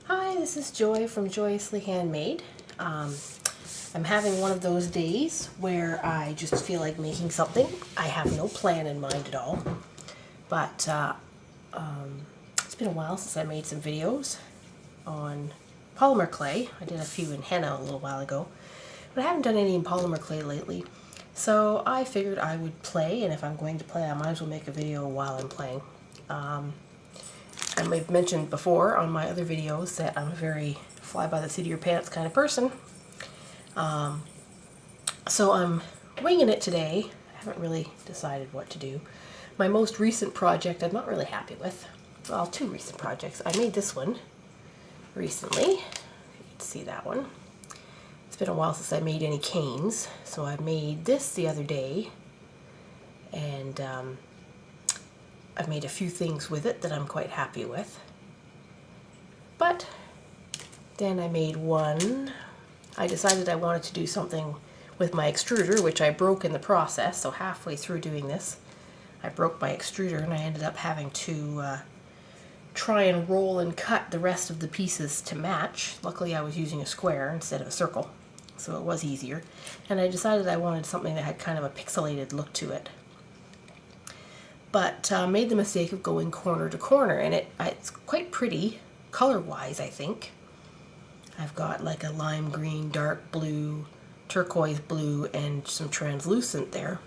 Hi, this is Joy from Joyously Handmade. I'm having one of those days where I just feel like making something. I have no plan in mind at all, but it's been a while since I made some videos on polymer clay. I did a few in henna a little while ago, but I haven't done any in polymer clay lately. So I figured I would play, and if I'm going to play, I might as well make a video while I'm playing. I've mentioned before on my other videos that I'm a very fly by the seat of your pants kind of person. So I'm winging it today. I haven't really decided what to do. My most recent project I'm not really happy with. Well, two recent projects. I made this one recently. You can see that one. It's been a while since I made any canes, so I made this the other day, and I've made a few things with it that I'm quite happy with. But then I made one. I decided I wanted to do something with my extruder, which I broke in the process. So halfway through doing this, I broke my extruder and I ended up having to try and roll and cut the rest of the pieces to match. Luckily I was using a square instead of a circle, so it was easier. And I decided I wanted something that had kind of a pixelated look to it. But made the mistake of going corner to corner, and it's quite pretty color-wise, I think. I've got like a lime green, dark blue, turquoise blue, and some translucent there.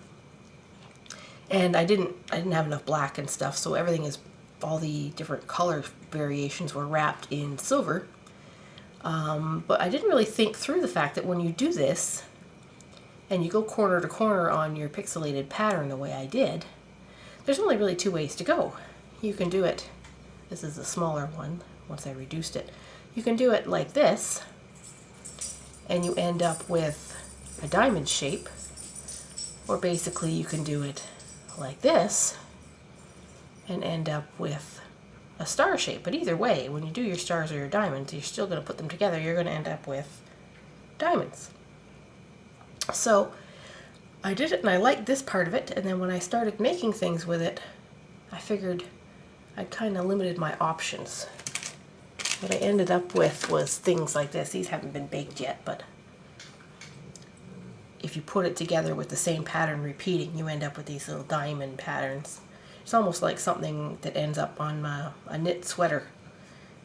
And I didn't have enough black and stuff, so everything is, all the different color variations were wrapped in silver. But I didn't really think through the fact that when you do this, and you go corner to corner on your pixelated pattern the way I did, there's only really two ways to go. You can do it, this is a smaller one, once I reduced it. You can do it like this, and you end up with a diamond shape, or basically you can do it like this, and end up with a star shape. But either way, when you do your stars or your diamonds, you're still going to put them together, you're going to end up with diamonds. So I did it and I liked this part of it, and then when I started making things with it, I figured I'd kind of limited my options. What I ended up with was things like this. These haven't been baked yet, but if you put it together with the same pattern repeating, you end up with these little diamond patterns. It's almost like something that ends up on a knit sweater.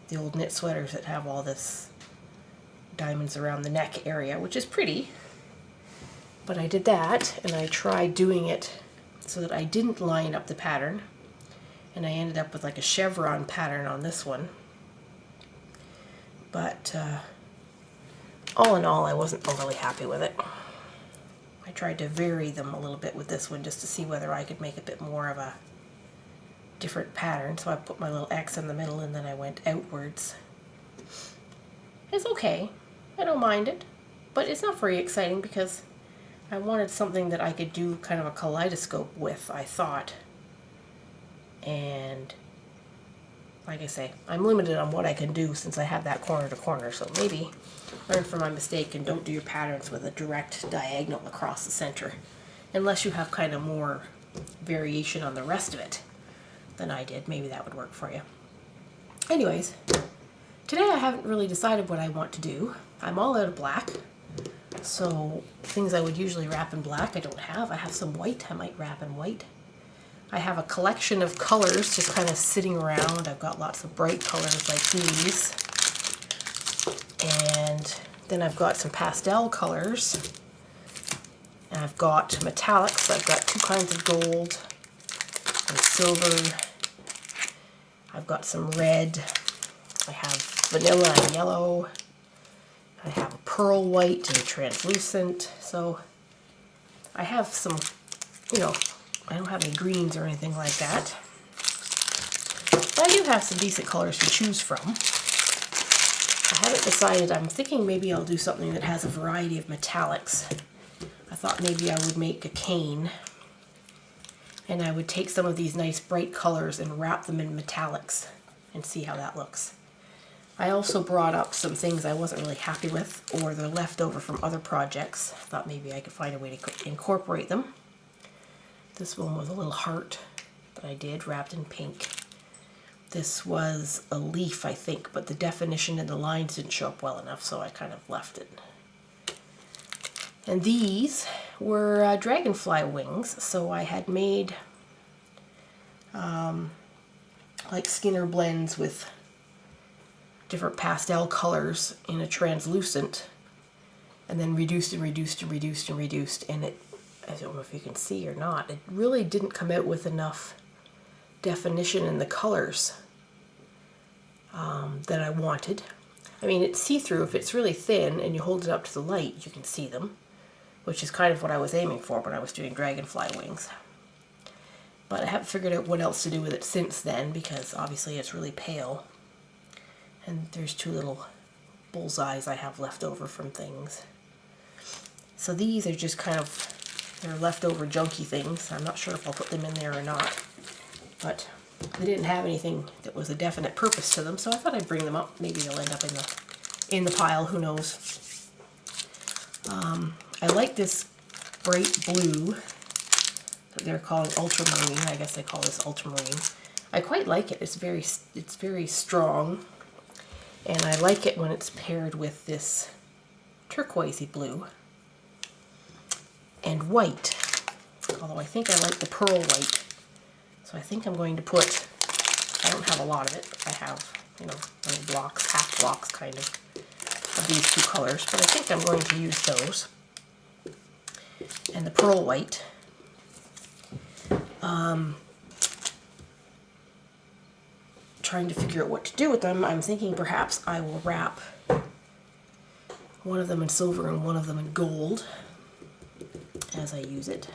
The old knit sweaters that have all this diamonds around the neck area, which is pretty. But I did that, and I tried doing it so that I didn't line up the pattern, and I ended up with like a chevron pattern on this one. But all in all, I wasn't overly happy with it. I tried to vary them a little bit with this one just to see whether I could make a bit more of a different pattern. So I put my little X in the middle and then I went outwards. It's okay. I don't mind it, but it's not very exciting because I wanted something that I could do kind of a kaleidoscope with, I thought. And like I say, I'm limited on what I can do since I have that corner to corner, so maybe learn from my mistake and don't do your patterns with a direct diagonal across the center, unless you have kind of more variation on the rest of it than I did. Maybe that would work for you. Anyways, today I haven't really decided what I want to do. I'm all out of black, so things I would usually wrap in black I don't have. I have some white I might wrap in white. I have a collection of colors just kind of sitting around. I've got lots of bright colors like these. And then I've got some pastel colors. And I've got metallics. I've got two kinds of gold and silver. I've got some red. I have vanilla and yellow. I have a pearl white and translucent. So I have some, you know, I don't have any greens or anything like that. But I do have some decent colors to choose from. I haven't decided. I'm thinking maybe I'll do something that has a variety of metallics. I thought maybe I would make a cane, and I would take some of these nice bright colors and wrap them in metallics and see how that looks. I also brought up some things I wasn't really happy with, or they're left over from other projects. I thought maybe I could find a way to incorporate them. This one was a little heart that I did, wrapped in pink. this was a leaf, I think, but the definition and the lines didn't show up well enough, so I kind of left it. And these were dragonfly wings, so I had made like Skinner blends with different pastel colors in a translucent, and then reduced and reduced and reduced and reduced, and it, I don't know if you can see or not, it really didn't come out with enough definition in the colors that I wanted. I mean, it's see-through. If it's really thin and you hold it up to the light, you can see them, which is kind of what I was aiming for when I was doing dragonfly wings. But I haven't figured out what else to do with it since then, because obviously it's really pale. And there's two little bullseyes I have left over from things. So these are just kind of, they're leftover junky things. I'm not sure if I'll put them in there or not. But they didn't have anything that was a definite purpose to them, so I thought I'd bring them up. Maybe they'll end up in the pile, who knows. I like this bright blue that they're calling ultramarine. I guess they call this ultramarine. I quite like it. It's very strong, and I like it when it's paired with this turquoisey blue and white. Although I think I like the pearl white. So I think I'm going to put, I don't have a lot of it. I have, you know, little blocks, half blocks kind of these two colors, but I think I'm going to use those. And the pearl white. Trying to figure out what to do with them. I'm thinking perhaps I will wrap one of them in silver and one of them in gold as I use it.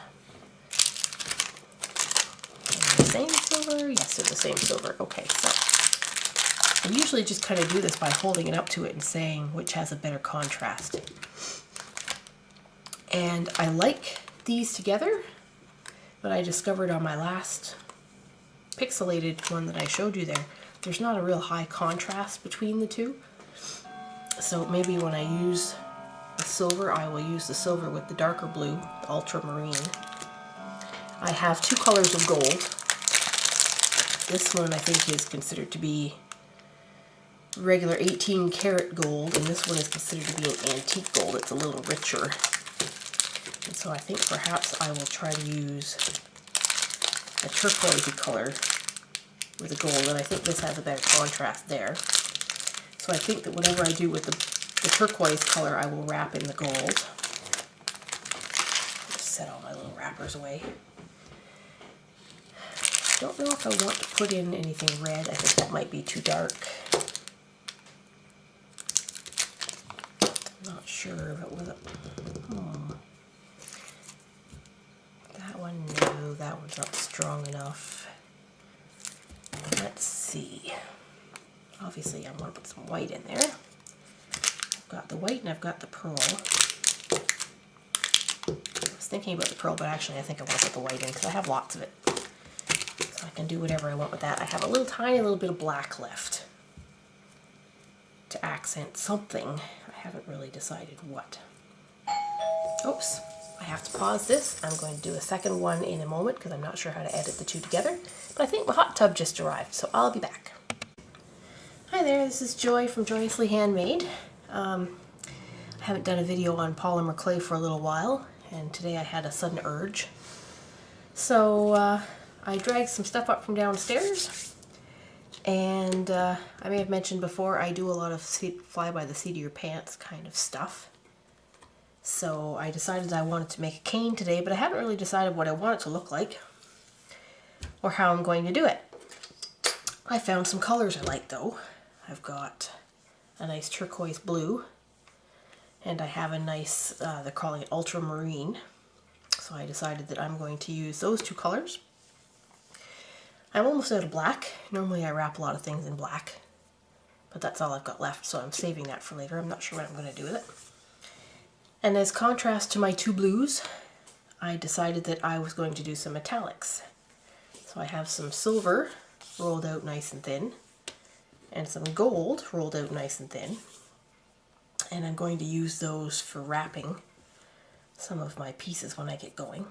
Same silver? Yes, they're the same silver. Okay, so I usually just kind of do this by holding it up to it and saying which has a better contrast. And I like these together, but I discovered on my last pixelated one that I showed you there, there's not a real high contrast between the two. So maybe when I use the silver, I will use the silver with the darker blue, the ultramarine. I have two colors of gold. This one I think is considered to be regular 18 karat gold, and this one is considered to be an antique gold. It's a little richer. And so I think perhaps I will try to use a turquoisey color with the gold, and I think this has a better contrast there. So I think that whatever I do with the turquoise color, I will wrap in the gold. Just set all my little wrappers away. Don't know if I want to put in anything red. I think that might be too dark. I'm not sure if it was that one, no, that one's not strong enough. Let's see. Obviously I want to put some white in there. I've got the white and I've got the pearl. I was thinking about the pearl, but actually I think I want to put the white in because I have lots of it. So I can do whatever I want with that. I have a little tiny little bit of black left to accent something. I haven't really decided what. Oops, I have to pause this. I'm going to do a second one in a moment because I'm not sure how to edit the two together. But I think my hot tub just arrived, so I'll be back. Hi there, this is Joy from Joyously Handmade. I haven't done a video on polymer clay for a little while, and today I had a sudden urge. So I dragged some stuff up from downstairs, and I may have mentioned before, I do a lot of fly by the seat of your pants kind of stuff. So I decided I wanted to make a cane today, but I haven't really decided what I want it to look like or how I'm going to do it. I found some colors I like though. I've got a nice turquoise blue, and I have a nice, they're calling it ultramarine. So I decided that I'm going to use those two colors. I'm almost out of black. Normally I wrap a lot of things in black, but that's all I've got left, so I'm saving that for later. I'm not sure what I'm going to do with it. And as contrast to my two blues, I decided that I was going to do some metallics. So I have some silver rolled out nice and thin, and some gold rolled out nice and thin. And I'm going to use those for wrapping some of my pieces when I get going.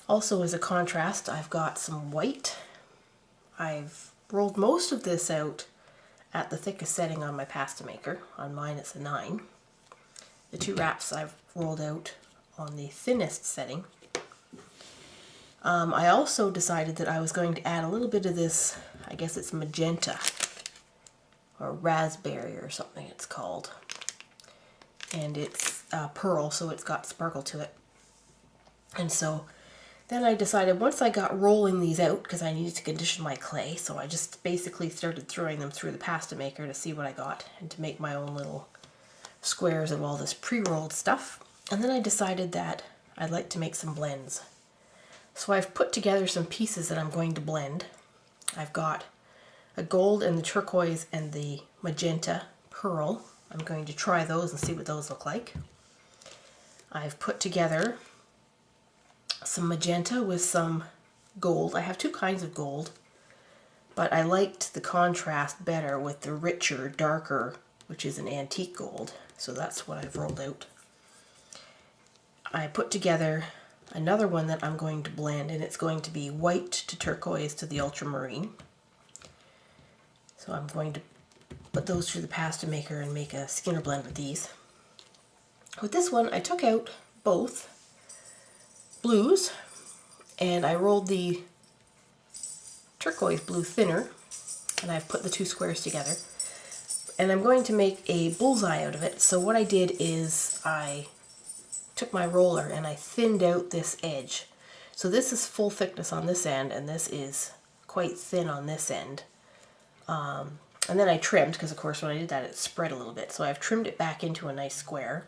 Also, as a contrast, I've got some white. I've rolled most of this out at the thickest setting on my pasta maker. On mine it's a 9. The 2 wraps I've rolled out on the thinnest setting. I also decided that I was going to add a little bit of this, I guess it's magenta or raspberry or something it's called. And it's pearl, so it's got sparkle to it. And so then I decided once I got rolling these out, because I needed to condition my clay, so I just basically started throwing them through the pasta maker to see what I got and to make my own little squares of all this pre-rolled stuff. And then I decided that I'd like to make some blends. So I've put together some pieces that I'm going to blend. I've got a gold and the turquoise and the magenta pearl. I'm going to try those and see what those look like. I've put together some magenta with some gold. I have 2 kinds of gold, but I liked the contrast better with the richer, darker, which is an antique gold. So that's what I've rolled out. I put together another one that I'm going to blend, and it's going to be white to turquoise to the ultramarine. So I'm going to put those through the pasta maker and make a skinner blend with these. With this one, I took out both blues and I rolled the turquoise blue thinner, and I've put the 2 squares together. And I'm going to make a bullseye out of it. So what I did is I took my roller and I thinned out this edge. So this is full thickness on this end, and this is quite thin on this end. And then I trimmed, because of course when I did that it spread a little bit. So I've trimmed it back into a nice square.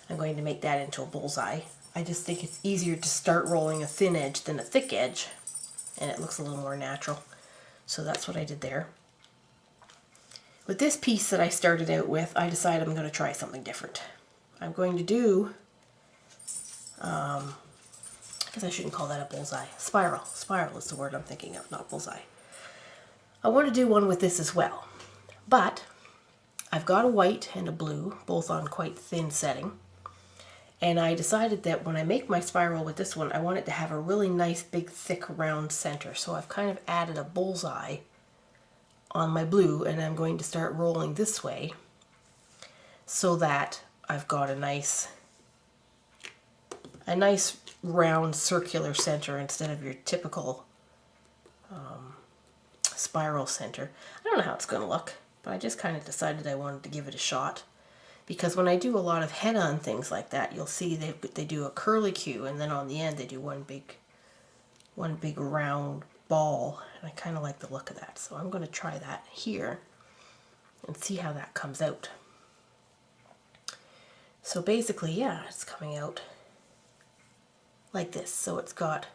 I'm going to make that into a bullseye. I just think it's easier to start rolling a thin edge than a thick edge, and it looks a little more natural. So that's what I did there. With this piece that I started out with, I decided I'm going to try something different. I'm going to do, I guess I shouldn't call that a bullseye. Spiral. Spiral is the word I'm thinking of, not bullseye. I want to do one with this as well. But I've got a white and a blue, both on quite thin setting. And I decided that when I make my spiral with this one, I want it to have a really nice, big, thick, round center. So I've kind of added a bullseye on my blue, and I'm going to start rolling this way so that I've got a nice round circular center instead of your typical spiral center. I don't know how it's going to look, but I just kind of decided I wanted to give it a shot. Because when I do a lot of head-on things like that, you'll see they do a curlicue, and then on the end they do one big round ball, and I kind of like the look of that. So I'm going to try that here and see how that comes out. So basically, yeah, it's coming out like this. So it's got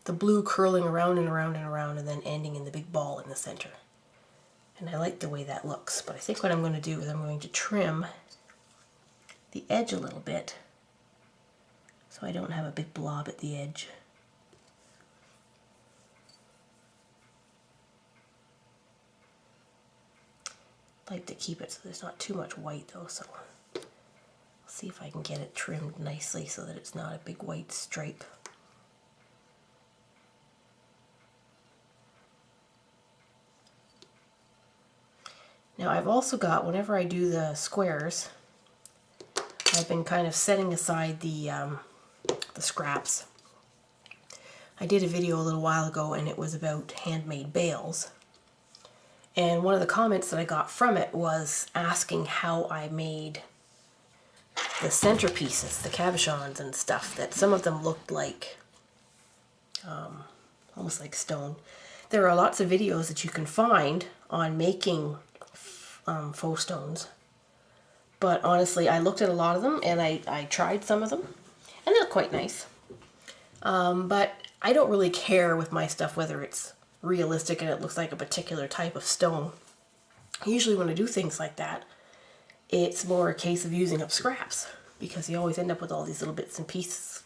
the blue curling around and around and around, and then ending in the big ball in the center. And I like the way that looks, but I think what I'm going to do is I'm going to trim the edge a little bit so I don't have a big blob at the edge. I like to keep it so there's not too much white though, so I'll see if I can get it trimmed nicely so that it's not a big white stripe. Now I've also got, whenever I do the squares, I've been kind of setting aside the scraps. I did a video a little while ago and it was about handmade bales. And one of the comments that I got from it was asking how I made the centerpieces, the cabochons and stuff, that some of them looked like, almost like stone. There are lots of videos that you can find on making faux stones, but honestly I looked at a lot of them and I tried some of them and they look quite nice, but I don't really care with my stuff whether it's realistic and it looks like a particular type of stone. Usually when I do things like that, it's more a case of using up scraps, because you always end up with all these little bits and pieces,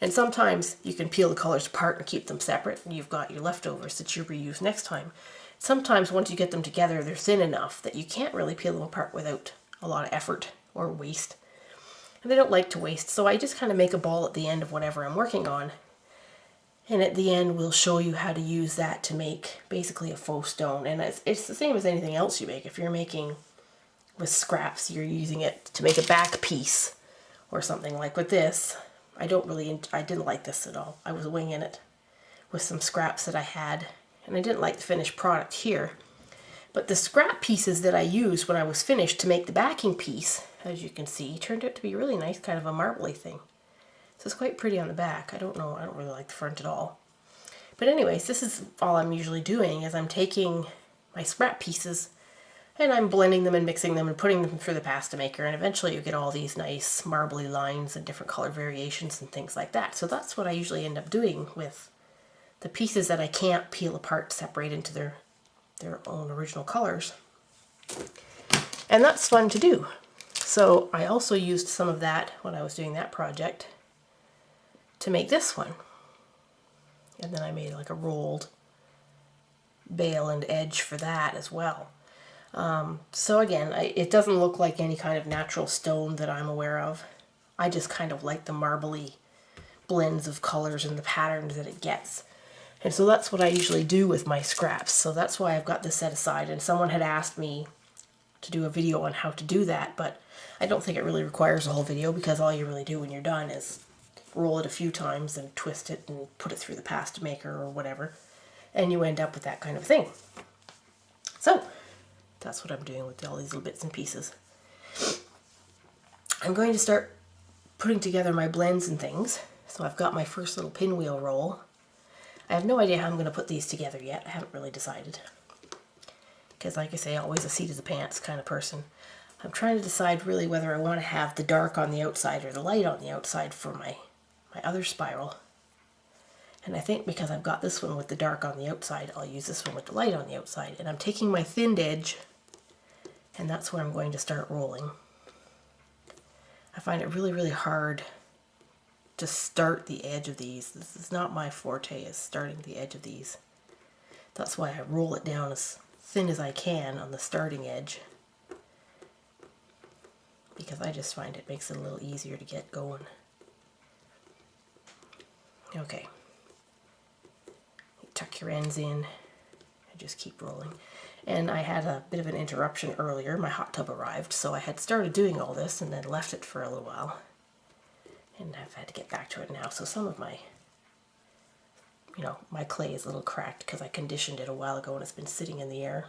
and sometimes you can peel the colors apart and keep them separate and you've got your leftovers that you reuse next time. Sometimes once you get them together, they're thin enough that you can't really peel them apart without a lot of effort or waste. And they don't like to waste, so I just kind of make a ball at the end of whatever I'm working on. And at the end, we'll show you how to use that to make basically a faux stone. And it's the same as anything else you make. If you're making with scraps, you're using it to make a back piece or something. Like with this, I didn't like this at all. I was winging it with some scraps that I had, and I didn't like the finished product here. But the scrap pieces that I used when I was finished to make the backing piece, as you can see, turned out to be really nice, kind of a marbly thing. So it's quite pretty on the back. I don't really like the front at all. But anyways, this is all I'm usually doing, is I'm taking my scrap pieces and I'm blending them and mixing them and putting them through the pasta maker, and eventually you get all these nice marbly lines and different color variations and things like that. So that's what I usually end up doing with the pieces that I can't peel apart, separate into their own original colors. And that's fun to do. So I also used some of that when I was doing that project to make this one. And then I made like a rolled bail and edge for that as well. So again, it doesn't look like any kind of natural stone that I'm aware of. I just kind of like the marbly blends of colors and the patterns that it gets. And so that's what I usually do with my scraps. So that's why I've got this set aside. And someone had asked me to do a video on how to do that, but I don't think it really requires a whole video, because all you really do when you're done is roll it a few times and twist it and put it through the pasta maker or whatever, and you end up with that kind of thing. So that's what I'm doing with all these little bits and pieces. I'm going to start putting together my blends and things. So I've got my first little pinwheel roll. I have no idea how I'm going to put these together yet. I haven't really decided, because like I say, always a seat of the pants kind of person. I'm trying to decide really whether I want to have the dark on the outside or the light on the outside for my other spiral. And I think because I've got this one with the dark on the outside, I'll use this one with the light on the outside. And I'm taking my thinned edge, and that's where I'm going to start rolling. I find it really, really hard to start the edge of these. This is not my forte, is starting the edge of these. That's why I roll it down as thin as I can on the starting edge, because I just find it makes it a little easier to get going. Okay, tuck your ends in and just keep rolling. And I had a bit of an interruption earlier. My hot tub arrived, so I had started doing all this and then left it for a little while, and I've had to get back to it now. So some of my my clay is a little cracked because I conditioned it a while ago and it's been sitting in the air.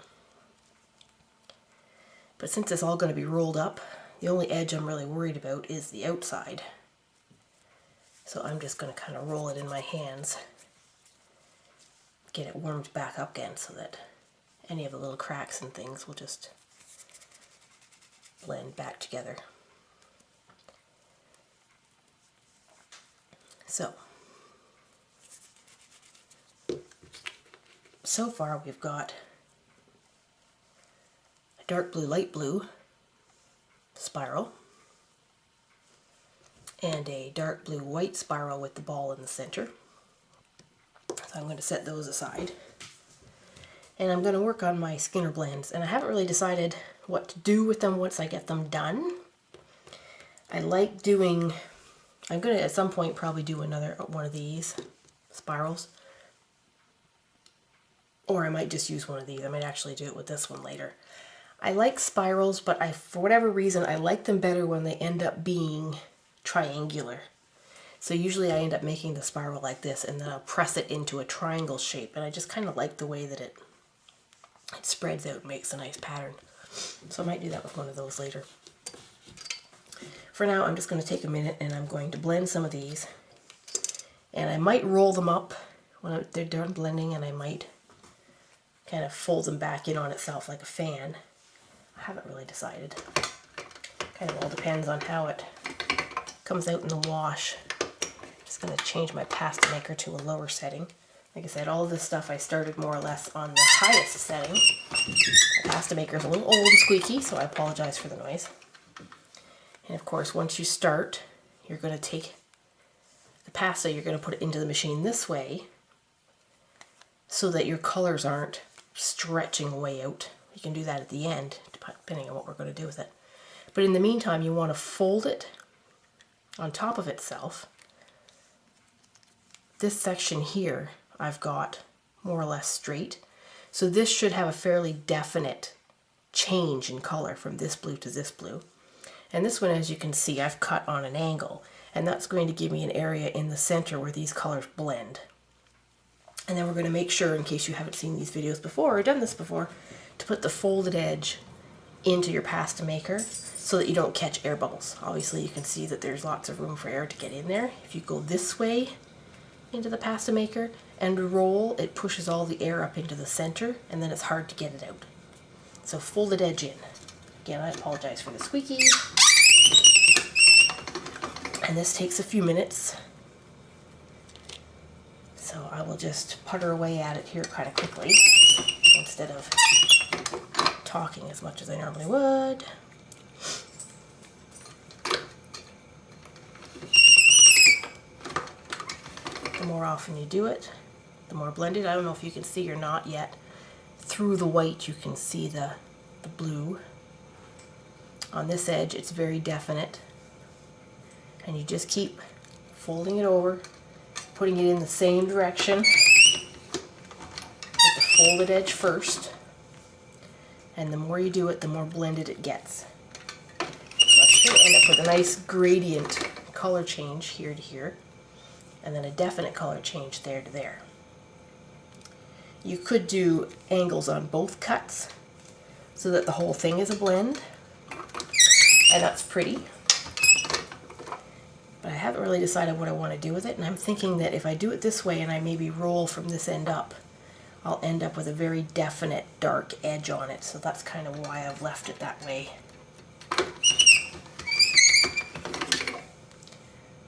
But since it's all going to be rolled up, the only edge I'm really worried about is the outside. So I'm just going to kind of roll it in my hands, get it warmed back up again so that any of the little cracks and things will just blend back together. So far we've got a dark blue, light blue spiral, and a dark blue, white spiral with the ball in the center. So I'm going to set those aside. And I'm going to work on my Skinner blends, and I haven't really decided what to do with them once I get them done. I'm going to at some point probably do another one of these spirals, or I might just use one of these. I might actually do it with this one later. I like spirals, but for whatever reason, I like them better when they end up being triangular. So usually I end up making the spiral like this, and then I'll press it into a triangle shape, and I just kind of like the way that it spreads out and makes a nice pattern. So I might do that with one of those later. For now, I'm just going to take a minute and I'm going to blend some of these, and I might roll them up when they're done blending, and I might kind of fold them back in on itself like a fan. I haven't really decided. Kind of all depends on how it comes out in the wash. I'm just going to change my pasta maker to a lower setting. Like I said, all of this stuff I started more or less on the highest setting. The pasta maker is a little old and squeaky, so I apologize for the noise. And of course, once you start, you're going to take the pasta, you're going to put it into the machine this way so that your colors aren't stretching way out. You can do that at the end, depending on what we're going to do with it. But in the meantime, you want to fold it on top of itself this section here I've got more or less straight. So this should have a fairly definite change in color from this blue to this blue. And this one, as you can see, I've cut on an angle, and that's going to give me an area in the center where these colors blend. And then we're going to make sure, in case you haven't seen these videos before or done this before, to put the folded edge into your pasta maker so that you don't catch air bubbles. Obviously you can see that there's lots of room for air to get in there. If you go this way into the pasta maker and roll, it pushes all the air up into the center, and then it's hard to get it out. So folded edge in. Again, I apologize for the squeaky. And this takes a few minutes. So I will just putter away at it here kind of quickly instead of talking as much as I normally would. The more often you do it, the more blended. I don't know if you can see or not yet. Through the white you can see the blue. On this edge it's very definite. And you just keep folding it over, putting it in the same direction with the folded edge first. And the more you do it, the more blended it gets. So I should end up with a nice gradient color change here to here, and then a definite color change there to there. You could do angles on both cuts so that the whole thing is a blend, and that's pretty. But I haven't really decided what I want to do with it, and I'm thinking that if I do it this way and I maybe roll from this end up, I'll end up with a very definite dark edge on it. So that's kind of why I've left it that way.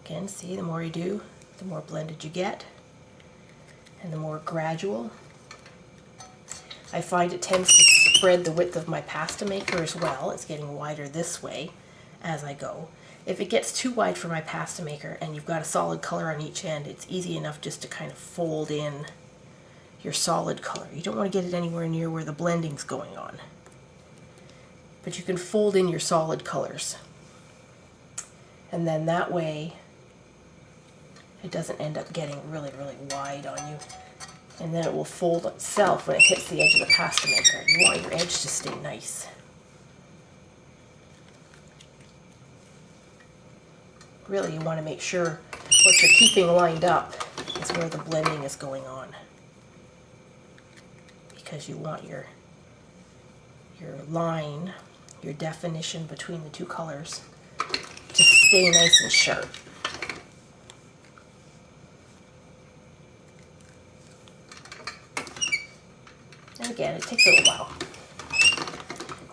Again, see, the more you do, the more blended you get, and the more gradual. I find it tends to spread the width of my pasta maker as well. It's getting wider this way as I go. If it gets too wide for my pasta maker and you've got a solid color on each end, it's easy enough just to kind of fold in your solid color. You don't want to get it anywhere near where the blending's going on. But you can fold in your solid colors. And then that way it doesn't end up getting really, really wide on you. And then it will fold itself when it hits the edge of the pasta maker. You want your edge to stay nice. Really, you want to make sure what you're keeping lined up is where the blending is going on. Because you want your line, your definition between the two colors to stay nice and sharp. And again, it takes a little while.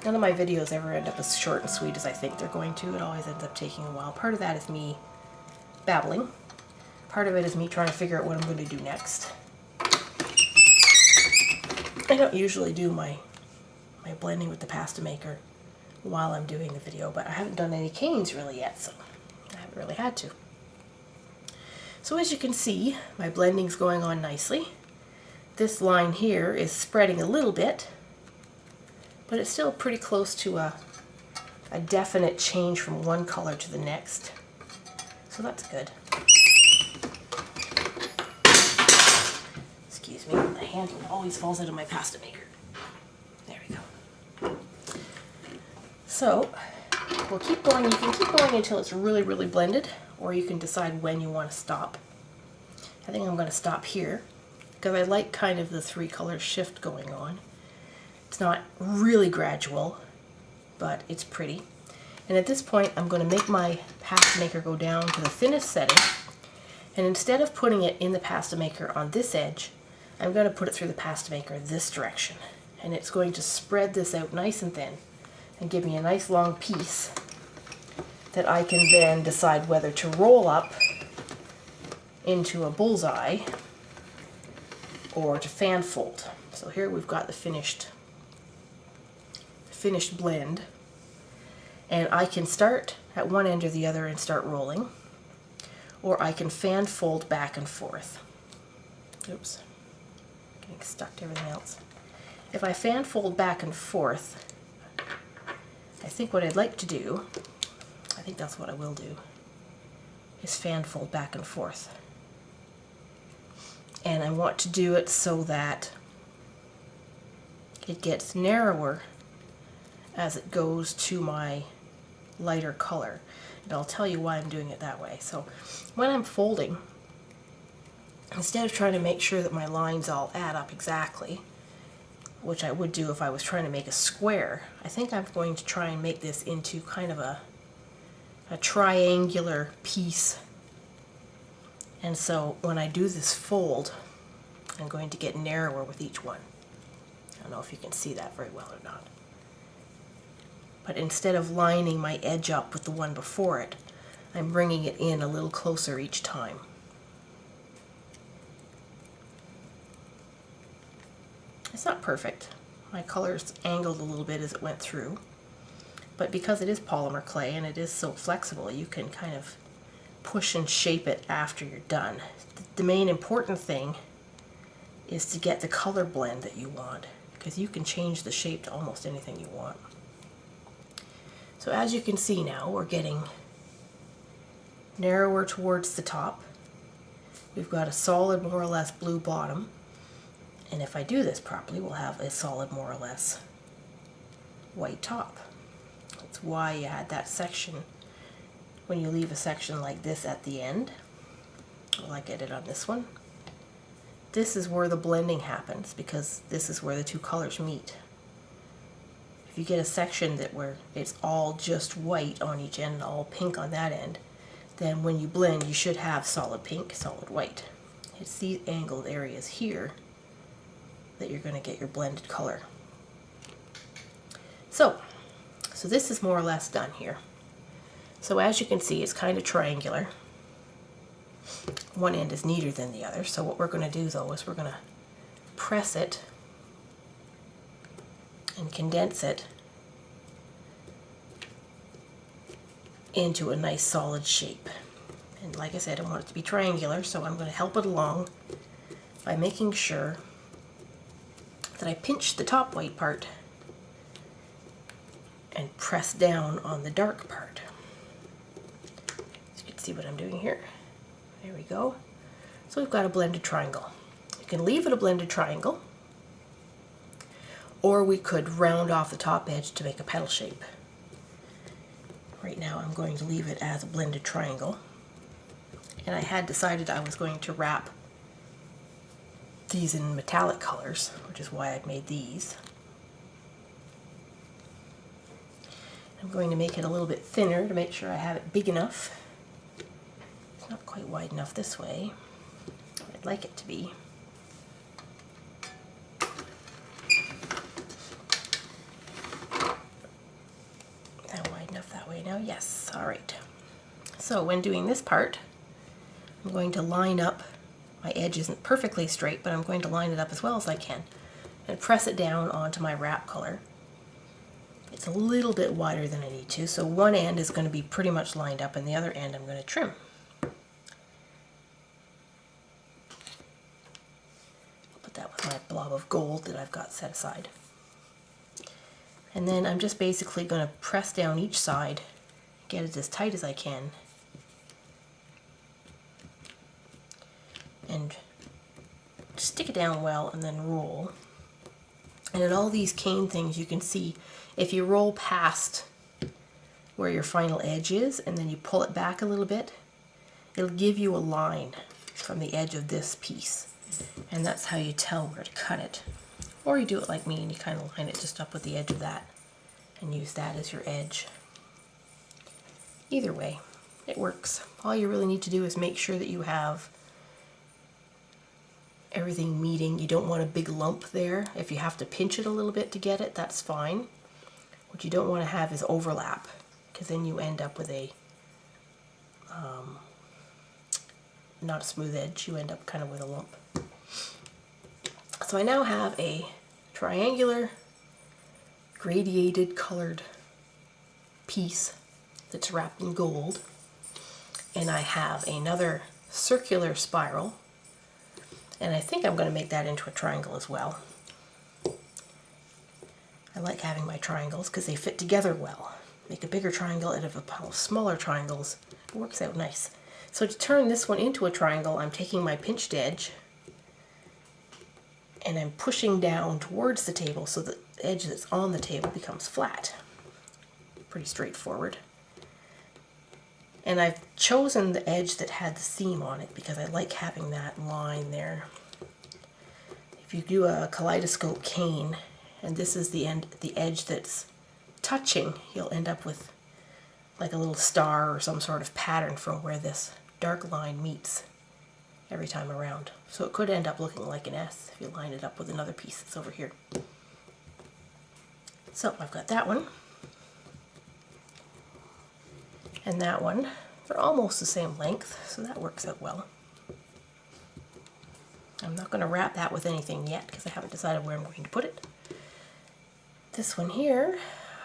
None of my videos ever end up as short and sweet as I think they're going to. It always ends up taking a while. Part of that is me babbling. Part of it is me trying to figure out what I'm going to do next. I don't usually do my blending with the pasta maker while I'm doing the video, but I haven't done any canes really yet, so I haven't really had to. So as you can see, my blending's going on nicely. This line here is spreading a little bit, but it's still pretty close to a definite change from one color to the next. So that's good. Excuse me, the handle always falls out of my pasta maker. There we go. So we'll keep going. You can keep going until it's really, really blended, or you can decide when you want to stop. I think I'm going to stop here because I like kind of the three color shift going on. It's not really gradual, but it's pretty. And at this point, I'm going to make my pasta maker go down to the thinnest setting. And instead of putting it in the pasta maker on this edge, I'm going to put it through the pasta maker this direction. And it's going to spread this out nice and thin and give me a nice long piece that I can then decide whether to roll up into a bullseye or to fan fold. So here we've got the finished blend, and I can start at one end or the other and start rolling, or I can fan fold back and forth. Oops, getting stuck to everything else. If I fan fold back and forth, I think what I'd like to do, I think that's what I will do, is fan fold back and forth. And I want to do it so that it gets narrower as it goes to my lighter color. And I'll tell you why I'm doing it that way. So when I'm folding, instead of trying to make sure that my lines all add up exactly, which I would do if I was trying to make a square, I think I'm going to try and make this into kind of a triangular piece. And so when I do this fold, I'm going to get narrower with each one. I don't know if you can see that very well or not. But instead of lining my edge up with the one before it, I'm bringing it in a little closer each time. It's not perfect. My colors angled a little bit as it went through. But because it is polymer clay and it is so flexible, you can kind of push and shape it after you're done. The main important thing is to get the color blend that you want, because you can change the shape to almost anything you want. So as you can see now, we're getting narrower towards the top. We've got a solid, more or less blue bottom. And if I do this properly, we'll have a solid, more or less white top. That's why you had that section when you leave a section like this at the end, like I did on this one. This is where the blending happens, because this is where the two colors meet. If you get a section that where it's all just white on each end and all pink on that end, then when you blend you should have solid pink, solid white. It's these angled areas here that you're going to get your blended color. So this is more or less done here. So as you can see, it's kind of triangular. One end is neater than the other. So what we're going to do though is we're going to press it and condense it into a nice solid shape. And like I said, I want it to be triangular, so I'm going to help it along by making sure that I pinch the top white part and press down on the dark part. So you can see what I'm doing here. There we go. So we've got a blended triangle. You can leave it a blended triangle, or we could round off the top edge to make a petal shape. Right now I'm going to leave it as a blended triangle. And I had decided I was going to wrap these in metallic colors, which is why I've made these. I'm going to make it a little bit thinner to make sure I have it big enough. It's not quite wide enough this way. I'd like it to be. That wide enough that way now? Yes, all right. So when doing this part, I'm going to line up. My edge isn't perfectly straight, but I'm going to line it up as well as I can and press it down onto my wrap color. It's a little bit wider than I need to, so one end is going to be pretty much lined up and the other end I'm going to trim. I'll put that with my blob of gold that I've got set aside. And then I'm just basically going to press down each side, get it as tight as I can, and stick it down well and then roll. And in all these cane things you can see, if you roll past where your final edge is and then you pull it back a little bit, it'll give you a line from the edge of this piece. And that's how you tell where to cut it. Or you do it like me and you kind of line it just up with the edge of that and use that as your edge. Either way, it works. All you really need to do is make sure that you have everything meeting. You don't want a big lump there. If you have to pinch it a little bit to get it, that's fine. What you don't want to have is overlap, because then you end up with a not a smooth edge. You end up kind of with a lump. So I now have a triangular gradiated colored piece that's wrapped in gold, and I have another circular spiral, and I think I'm going to make that into a triangle as well. I like having my triangles because they fit together well. Make a bigger triangle out of a pile of smaller triangles. It works out nice. So to turn this one into a triangle, I'm taking my pinched edge and I'm pushing down towards the table so the edge that's on the table becomes flat. Pretty straightforward. And I've chosen the edge that had the seam on it because I like having that line there. If you do a kaleidoscope cane and this is the edge that's touching, you'll end up with like a little star or some sort of pattern from where this dark line meets every time around. So it could end up looking like an S if you line it up with another piece that's over here. So I've got that one. And that one. They're almost the same length, so that works out well. I'm not going to wrap that with anything yet because I haven't decided where I'm going to put it. This one here,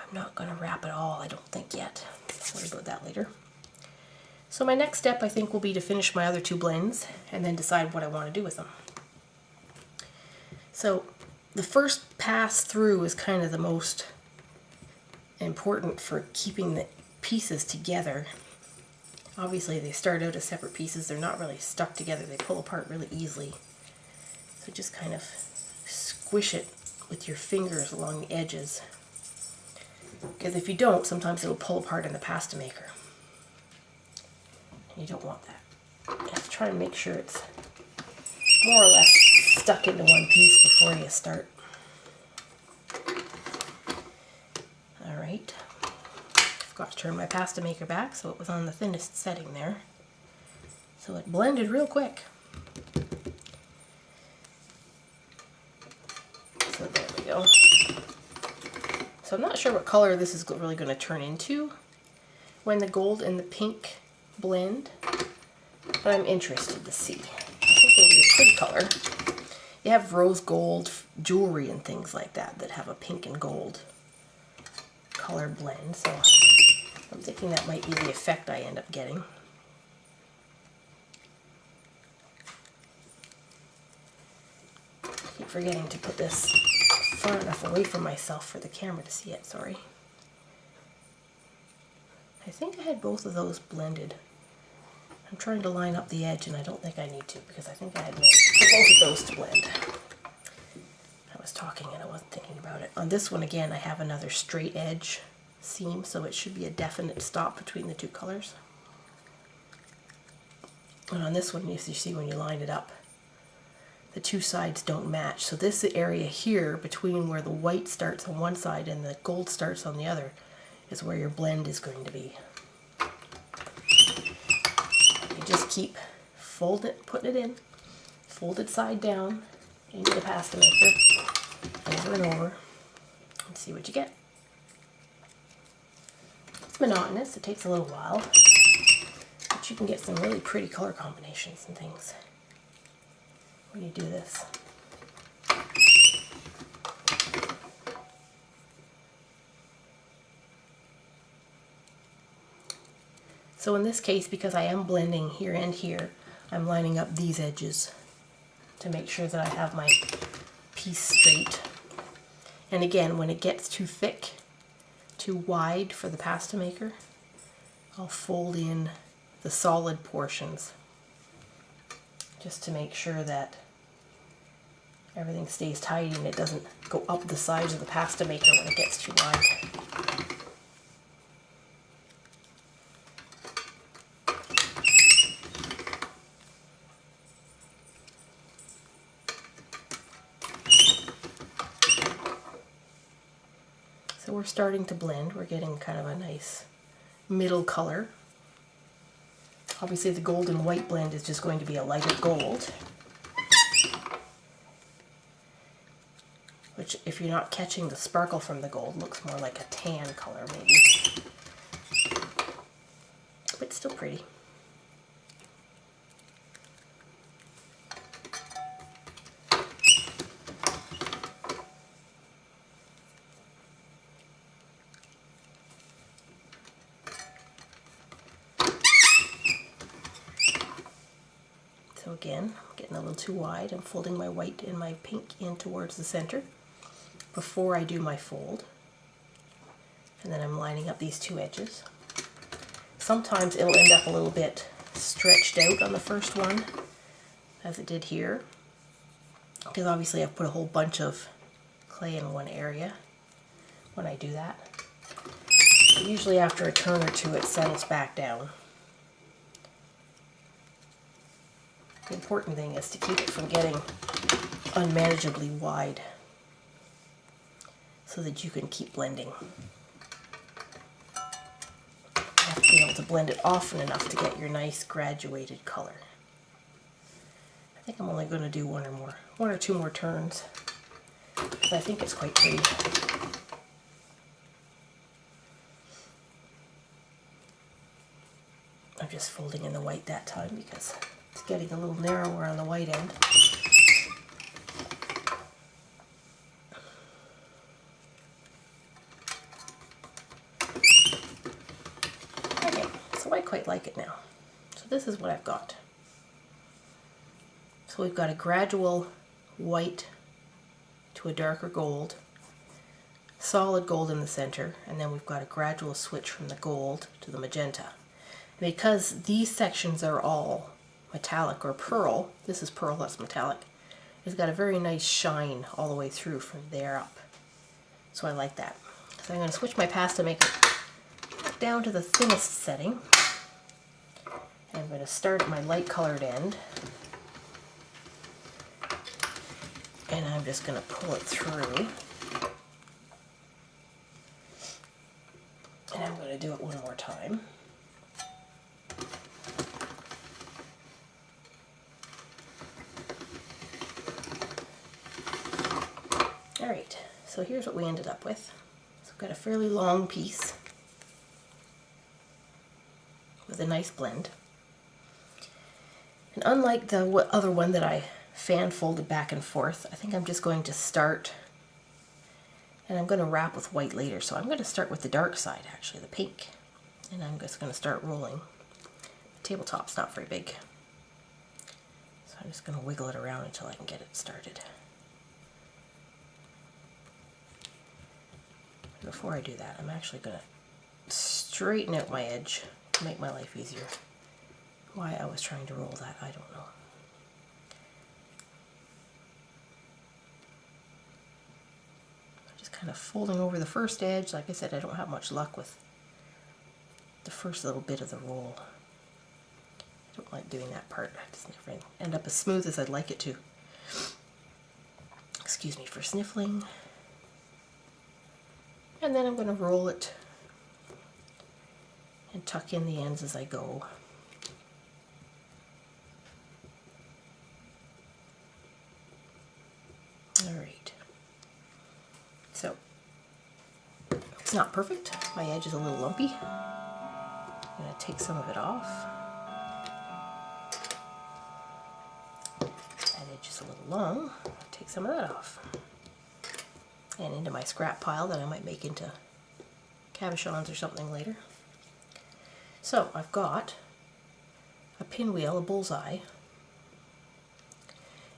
I'm not going to wrap it all, I don't think yet. I'll worry about that later. So my next step, I think, will be to finish my other two blends and then decide what I want to do with them. So the first pass through is kind of the most important for keeping the pieces together. Obviously they start out as separate pieces, they're not really stuck together, they pull apart really easily. So just kind of squish it with your fingers along the edges. Because if you don't, sometimes it'll pull apart in the pasta maker. You don't want that. You have to try and make sure it's more or less stuck into one piece before you start. Alright. Forgot to turn my pasta maker back so it was on the thinnest setting there. So it blended real quick. So there we go. So I'm not sure what color this is really going to turn into when the gold and the pink blend, but I'm interested to see. I think it'll be a pretty color. You have rose gold jewelry and things like that that have a pink and gold color blend, so I'm thinking that might be the effect I end up getting. I keep forgetting to put this far enough away from myself for the camera to see it, sorry. I think I had both of those blended. I'm trying to line up the edge and I don't think I need to because I think I had meant for both of those to blend. I was talking and I wasn't thinking about it. On this one again I have another straight edge seam, so it should be a definite stop between the two colors. And on this one, as you see when you line it up, the two sides don't match. So this area here between where the white starts on one side and the gold starts on the other is where your blend is going to be. You just keep putting it in, folded side down into the pasta maker, over and over, and see what you get. It's monotonous, it takes a little while, but you can get some really pretty color combinations and things when you do this. So in this case, because I am blending here and here, I'm lining up these edges to make sure that I have my piece straight. And again, when it gets too thick, too wide for the pasta maker, I'll fold in the solid portions just to make sure that everything stays tidy and it doesn't go up the sides of the pasta maker when it gets too wide. So we're starting to blend. We're getting kind of a nice middle color. Obviously the gold and white blend is just going to be a lighter gold, which, if you're not catching the sparkle from the gold, looks more like a tan color maybe, but still pretty. So again, I'm getting a little too wide. I'm folding my white and my pink in towards the center before I do my fold. And then I'm lining up these two edges. Sometimes it'll end up a little bit stretched out on the first one, as it did here. because obviously I've put a whole bunch of clay in one area when I do that. But usually after a turn or two it settles back down. The important thing is to keep it from getting unmanageably wide so that you can keep blending. You have to be able to blend it often enough to get your nice graduated color. I think I'm only going to do one or two more turns, because I think it's quite pretty. I'm just folding in the white that time because it's getting a little narrower on the white end. Okay, so I quite like it now. So this is what I've got. So we've got a gradual white to a darker gold, solid gold in the center, and then we've got a gradual switch from the gold to the magenta. And because these sections are all metallic or pearl, this is pearl, that's metallic, it's got a very nice shine all the way through from there up. So I like that. So I'm going to switch my pasta maker down to the thinnest setting. And I'm going to start at my light colored end. And I'm just going to pull it through. And I'm going to do it one more time. Alright, so here's what we ended up with. So I've got a fairly long piece with a nice blend. And unlike the other one that I fan folded back and forth, I think I'm just going to start, and I'm going to wrap with white later, so I'm going to start with the dark side, actually, the pink. And I'm just going to start rolling. The tabletop's not very big, so I'm just going to wiggle it around until I can get it started. Before I do that, I'm actually going to straighten out my edge to make my life easier. Why I was trying to roll that, I don't know. I'm just kind of folding over the first edge. Like I said, I don't have much luck with the first little bit of the roll. I don't like doing that part. I just never end up as smooth as I'd like it to. Excuse me for sniffling. And then I'm going to roll it and tuck in the ends as I go. Alright, so it's not perfect. My edge is a little lumpy. I'm going to take some of it off. That edge is a little long. Take some of that off. And into my scrap pile that I might make into cabochons or something later. So I've got a pinwheel, a bullseye,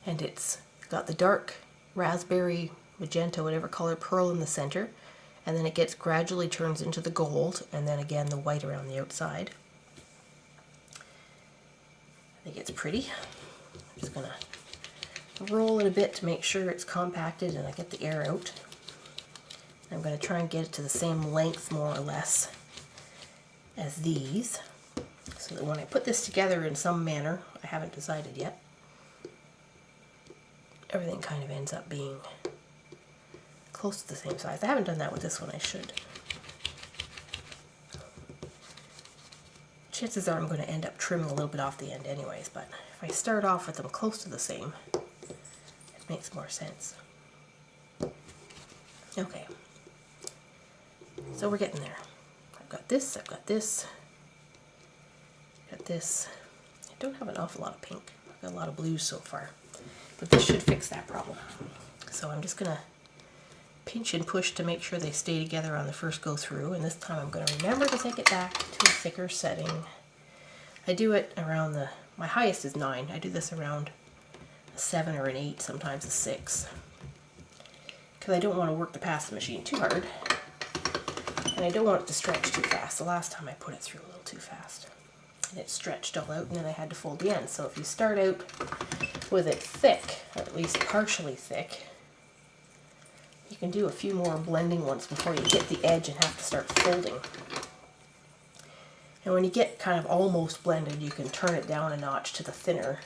and it's got the dark raspberry, magenta, whatever color, pearl in the center, and then it gets gradually turns into the gold, and then again the white around the outside. I think it's pretty. I'm just going to roll it a bit to make sure it's compacted and I get the air out. I'm going to try and get it to the same length, more or less, as these, so that when I put this together in some manner, I haven't decided yet, everything kind of ends up being close to the same size. I haven't done that with this one, I should. Chances are I'm going to end up trimming a little bit off the end anyways, but if I start off with them close to the same, it makes more sense. Okay. So we're getting there. I've got this, I've got this, I've got this. I don't have an awful lot of pink. I've got a lot of blues so far. But this should fix that problem. So I'm just going to pinch and push to make sure they stay together on the first go through. And this time I'm going to remember to take it back to a thicker setting. I do it around my highest is 9. I do this around a 7 or an 8, sometimes a 6. Because I don't want to work the pasta machine too hard. And I don't want it to stretch too fast. The last time I put it through a little too fast. and it stretched all out, and then I had to fold the ends. So if you start out with it thick, or at least partially thick, you can do a few more blending ones before you hit the edge and have to start folding. And when you get kind of almost blended, you can turn it down a notch to the thinner.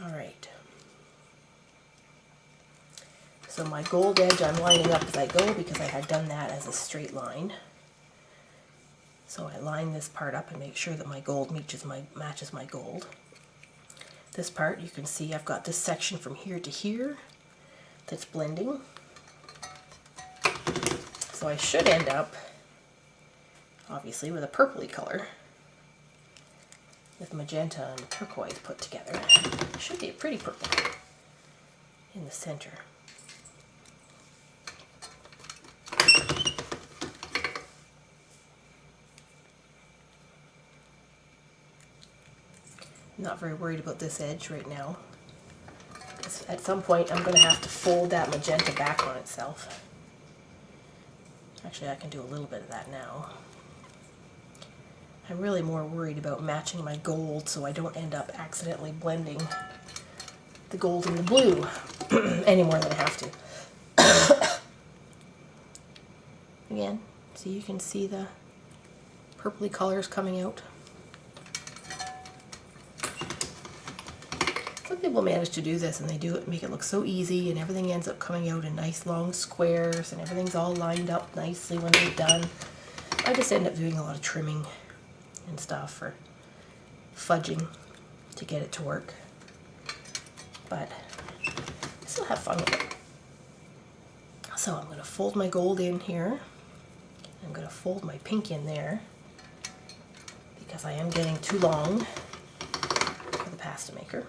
Alright. So my gold edge I'm lining up as I go because I had done that as a straight line. So I line this part up and make sure that my gold matches my gold. This part, you can see I've got this section from here to here that's blending. So I should end up, obviously, with a purpley color with magenta and turquoise put together. It should be a pretty purple in the center. I'm not very worried about this edge right now. At some point I'm going to have to fold that magenta back on itself. Actually, I can do a little bit of that now. I'm really more worried about matching my gold so I don't end up accidentally blending the gold and the blue any more than I have to. Again, so you can see the purpley colors coming out. Some people manage to do this and they do it, make it look so easy, and everything ends up coming out in nice long squares and everything's all lined up nicely when they're done. I just end up doing a lot of trimming and stuff, or fudging to get it to work. But I still have fun with it. So I'm going to fold my gold in here. I'm going to fold my pink in there because I am getting too long for the pasta maker.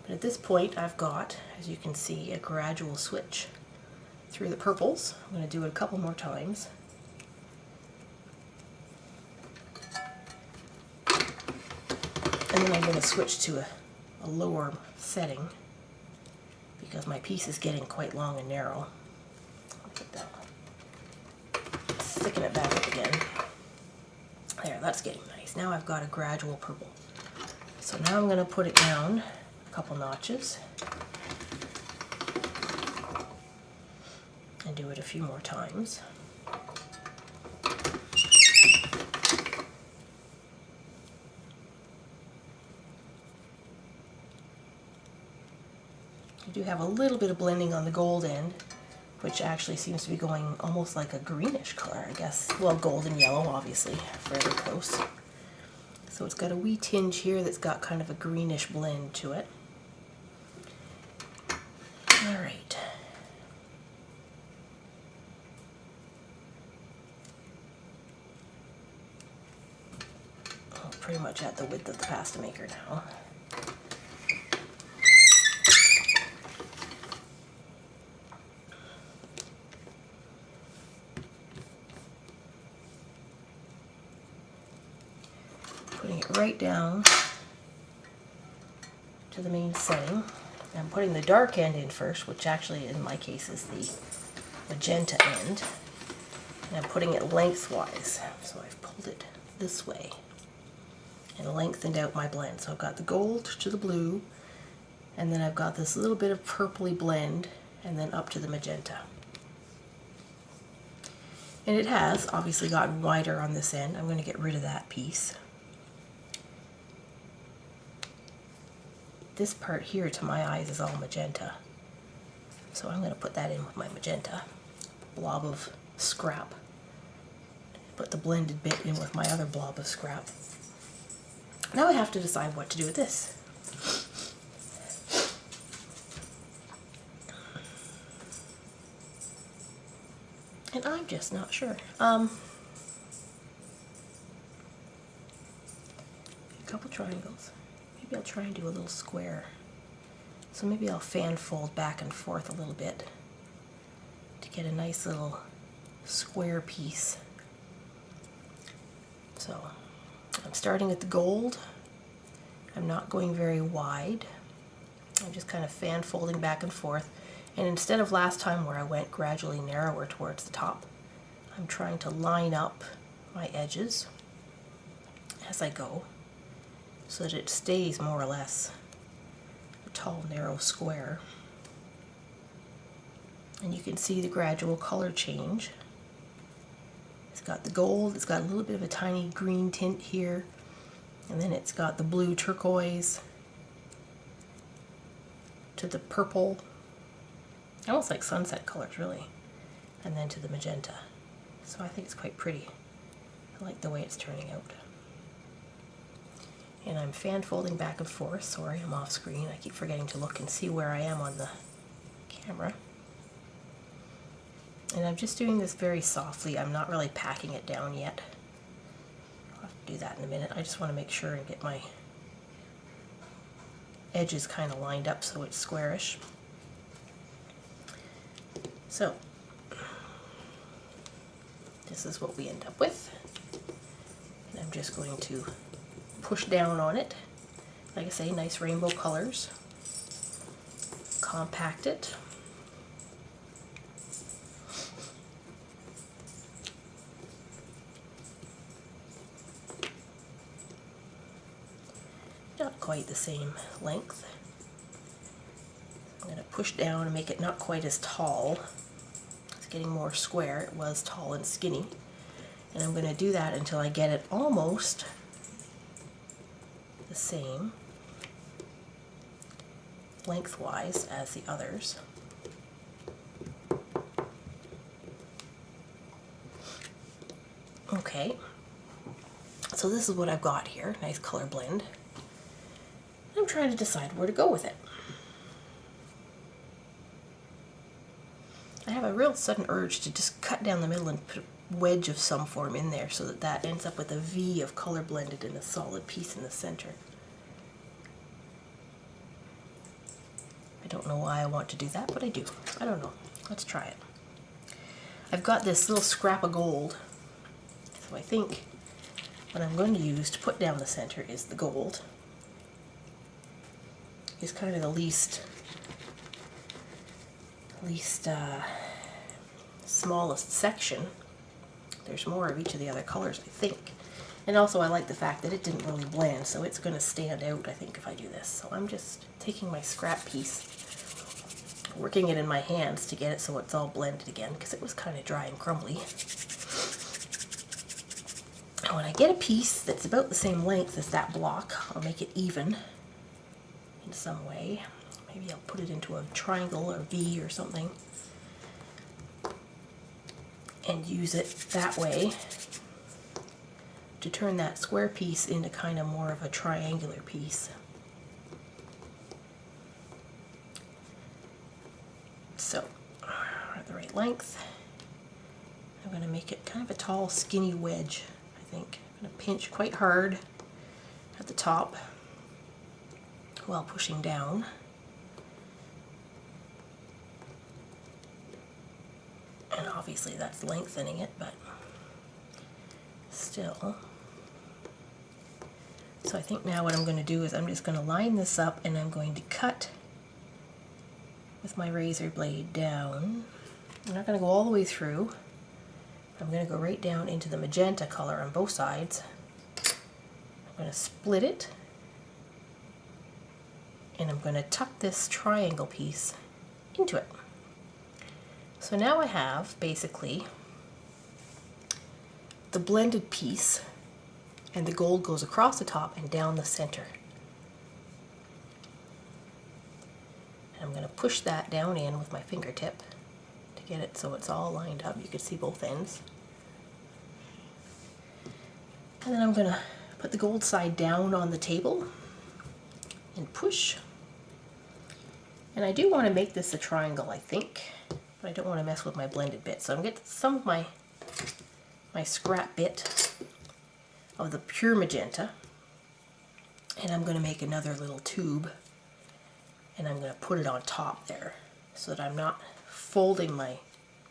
But at this point I've got, as you can see, a gradual switch through the purples. I'm going to do it a couple more times. And then I'm going to switch to a lower setting because my piece is getting quite long and narrow. Look at that. Thicken it back up again. There, that's getting nice. Now I've got a gradual purple. So now I'm going to put it down couple notches and do it a few more times. You do have a little bit of blending on the gold end, which actually seems to be going almost like a greenish color, I guess. Well, gold and yellow, obviously, fairly close. So it's got a wee tinge here that's got kind of a greenish blend to it. Alright. I'm pretty much at the width of the pasta maker now. Putting it right down to the main setting. I'm putting the dark end in first, which actually in my case is the magenta end. And I'm putting it lengthwise. So I've pulled it this way and lengthened out my blend. So I've got the gold to the blue, and then I've got this little bit of purpley blend, and then up to the magenta. And it has obviously gotten wider on this end. I'm going to get rid of that piece. This part here, to my eyes, is all magenta. So I'm going to put that in with my magenta blob of scrap. Put the blended bit in with my other blob of scrap. Now I have to decide what to do with this. And I'm just not sure. A couple triangles. Maybe I'll try and do a little square. So maybe I'll fan fold back and forth a little bit to get a nice little square piece. So I'm starting at the gold. I'm not going very wide. I'm just kind of fan folding back and forth. And instead of last time where I went gradually narrower towards the top, I'm trying to line up my edges as I go so that it stays more or less a tall, narrow square. And you can see the gradual color change. It's got the gold, it's got a little bit of a tiny green tint here, and then it's got the blue turquoise to the purple, almost like sunset colors really, and then to the magenta. So I think it's quite pretty. I like the way it's turning out. And I'm fan folding back and forth. Sorry, I'm off screen. I keep forgetting to look and see where I am on the camera. And I'm just doing this very softly. I'm not really packing it down yet. I'll have to do that in a minute. I just want to make sure and get my edges kind of lined up so it's squarish. So this is what we end up with. And I'm just going to push down on it. Like I say, nice rainbow colors. Compact it. Not quite the same length. I'm going to push down and make it not quite as tall. It's getting more square. It was tall and skinny. And I'm going to do that until I get it almost the same lengthwise as the others. Okay, so this is what I've got here. Nice color blend. I'm trying to decide where to go with it. I have a real sudden urge to just cut down the middle and put a wedge of some form in there so that that ends up with a V of color blended in a solid piece in the center. I don't know why I want to do that, but I do. I don't know. Let's try it. I've got this little scrap of gold, so I think what I'm going to use to put down the center is the gold. It's kind of the least smallest section. There's more of each of the other colors, I think. And also I like the fact that it didn't really blend, so it's going to stand out, I think, if I do this. So I'm just taking my scrap piece, working it in my hands to get it so it's all blended again, because it was kind of dry and crumbly. And when I get a piece that's about the same length as that block, I'll make it even in some way. Maybe I'll put it into a triangle or V or something and use it that way to turn that square piece into kind of more of a triangular piece. So, at the right length, I'm going to make it kind of a tall, skinny wedge, I think. I'm going to pinch quite hard at the top while pushing down. And obviously that's lengthening it, but still. So I think now what I'm going to do is I'm just going to line this up and I'm going to cut with my razor blade down. I'm not going to go all the way through. I'm going to go right down into the magenta color on both sides. I'm going to split it. And I'm going to tuck this triangle piece into it. So now I have basically the blended piece, and the gold goes across the top and down the center. And I'm going to push that down in with my fingertip to get it so it's all lined up. You can see both ends. And then I'm going to put the gold side down on the table and push. And I do want to make this a triangle, I think, but I don't want to mess with my blended bit. So I'm going to get some of my scrap bit of the pure magenta, and I'm going to make another little tube, and I'm going to put it on top there so that I'm not folding my,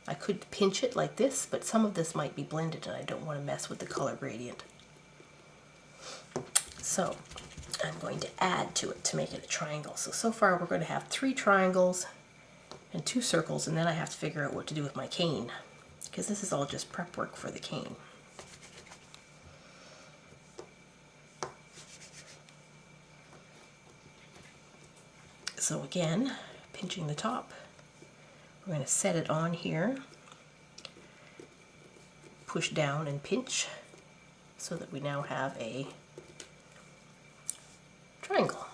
I could pinch it like this, but some of this might be blended and I don't want to mess with the color gradient. So I'm going to add to it to make it a triangle. So far we're going to have 3 triangles and 2 circles, and then I have to figure out what to do with my cane, because this is all just prep work for the cane. So again, pinching the top, we're going to set it on here, push down and pinch so that we now have a triangle.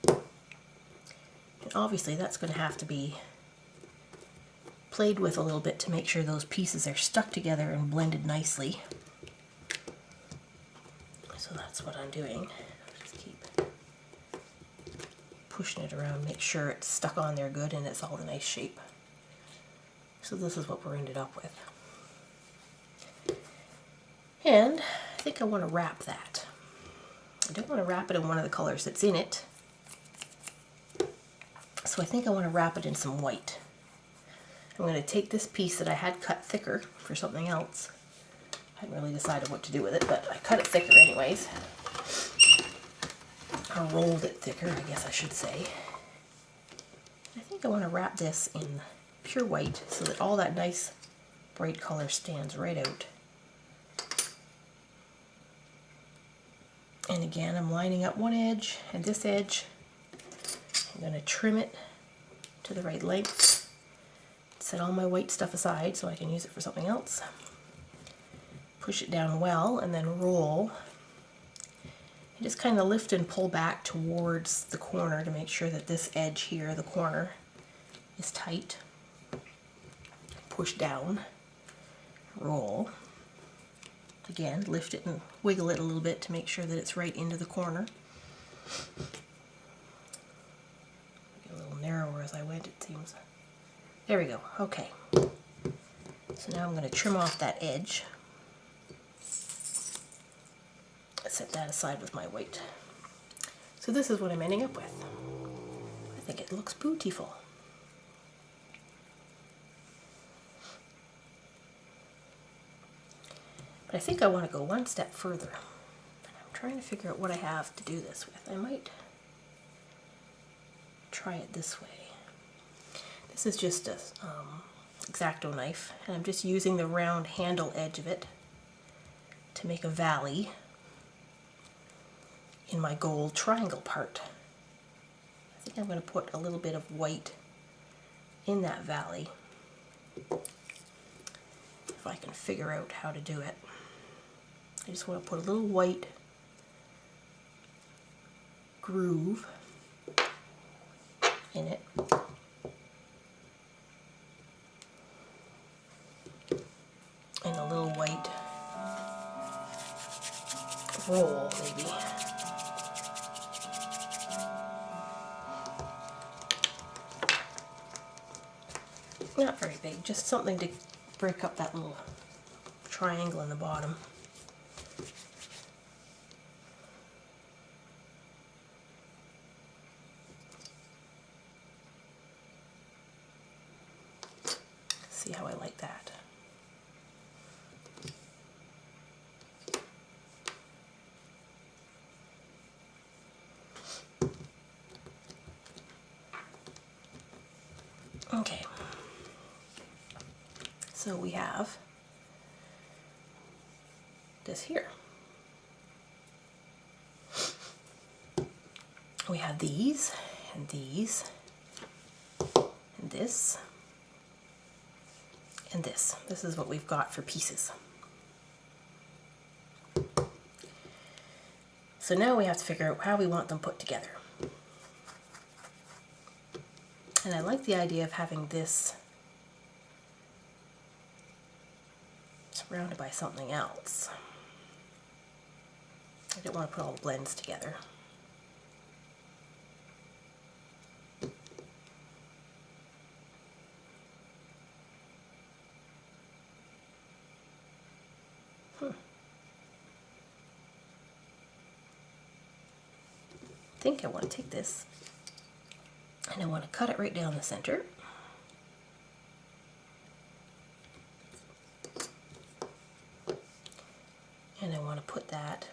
And obviously that's going to have to be played with a little bit to make sure those pieces are stuck together and blended nicely. So that's what I'm doing. Just keep pushing it around, make sure it's stuck on there good and it's all the nice shape. So this is what we're ended up with. And I think I want to wrap that. I don't want to wrap it in one of the colors that's in it. So I think I want to wrap it in some white. I'm going to take this piece that I had cut thicker for something else. I hadn't really decided what to do with it, but I cut it thicker anyways. Or rolled it thicker, I guess I should say. I think I want to wrap this in pure white so that all that nice bright color stands right out. And again, I'm lining up one edge and this edge. I'm going to trim it to the right length. Set all my white stuff aside so I can use it for something else. Push it down well and then roll. And just kind of lift and pull back towards the corner to make sure that this edge here, the corner, is tight. Push down, roll. Again, lift it and wiggle it a little bit to make sure that it's right into the corner. Get a little narrower as I went, it seems. There we go, okay. So now I'm going to trim off that edge. Set that aside with my white. So this is what I'm ending up with. I think it looks beautiful. But I think I want to go one step further. I'm trying to figure out what I have to do this with. I might try it this way. This is just a X-Acto knife, and I'm just using the round handle edge of it to make a valley in my gold triangle part. I think I'm going to put a little bit of white in that valley, if I can figure out how to do it. I just want to put a little white groove in it. And a little white roll, maybe. Not very big, just something to break up that little triangle in the bottom. See how I like that. Okay. So we have this here. We have these, and these, and this, and this. This is what we've got for pieces. So now we have to figure out how we want them put together. And I like the idea of having this surrounded by something else. I don't want to put all the blends together. I think I want to take this and I want to cut it right down the center. And I want to put that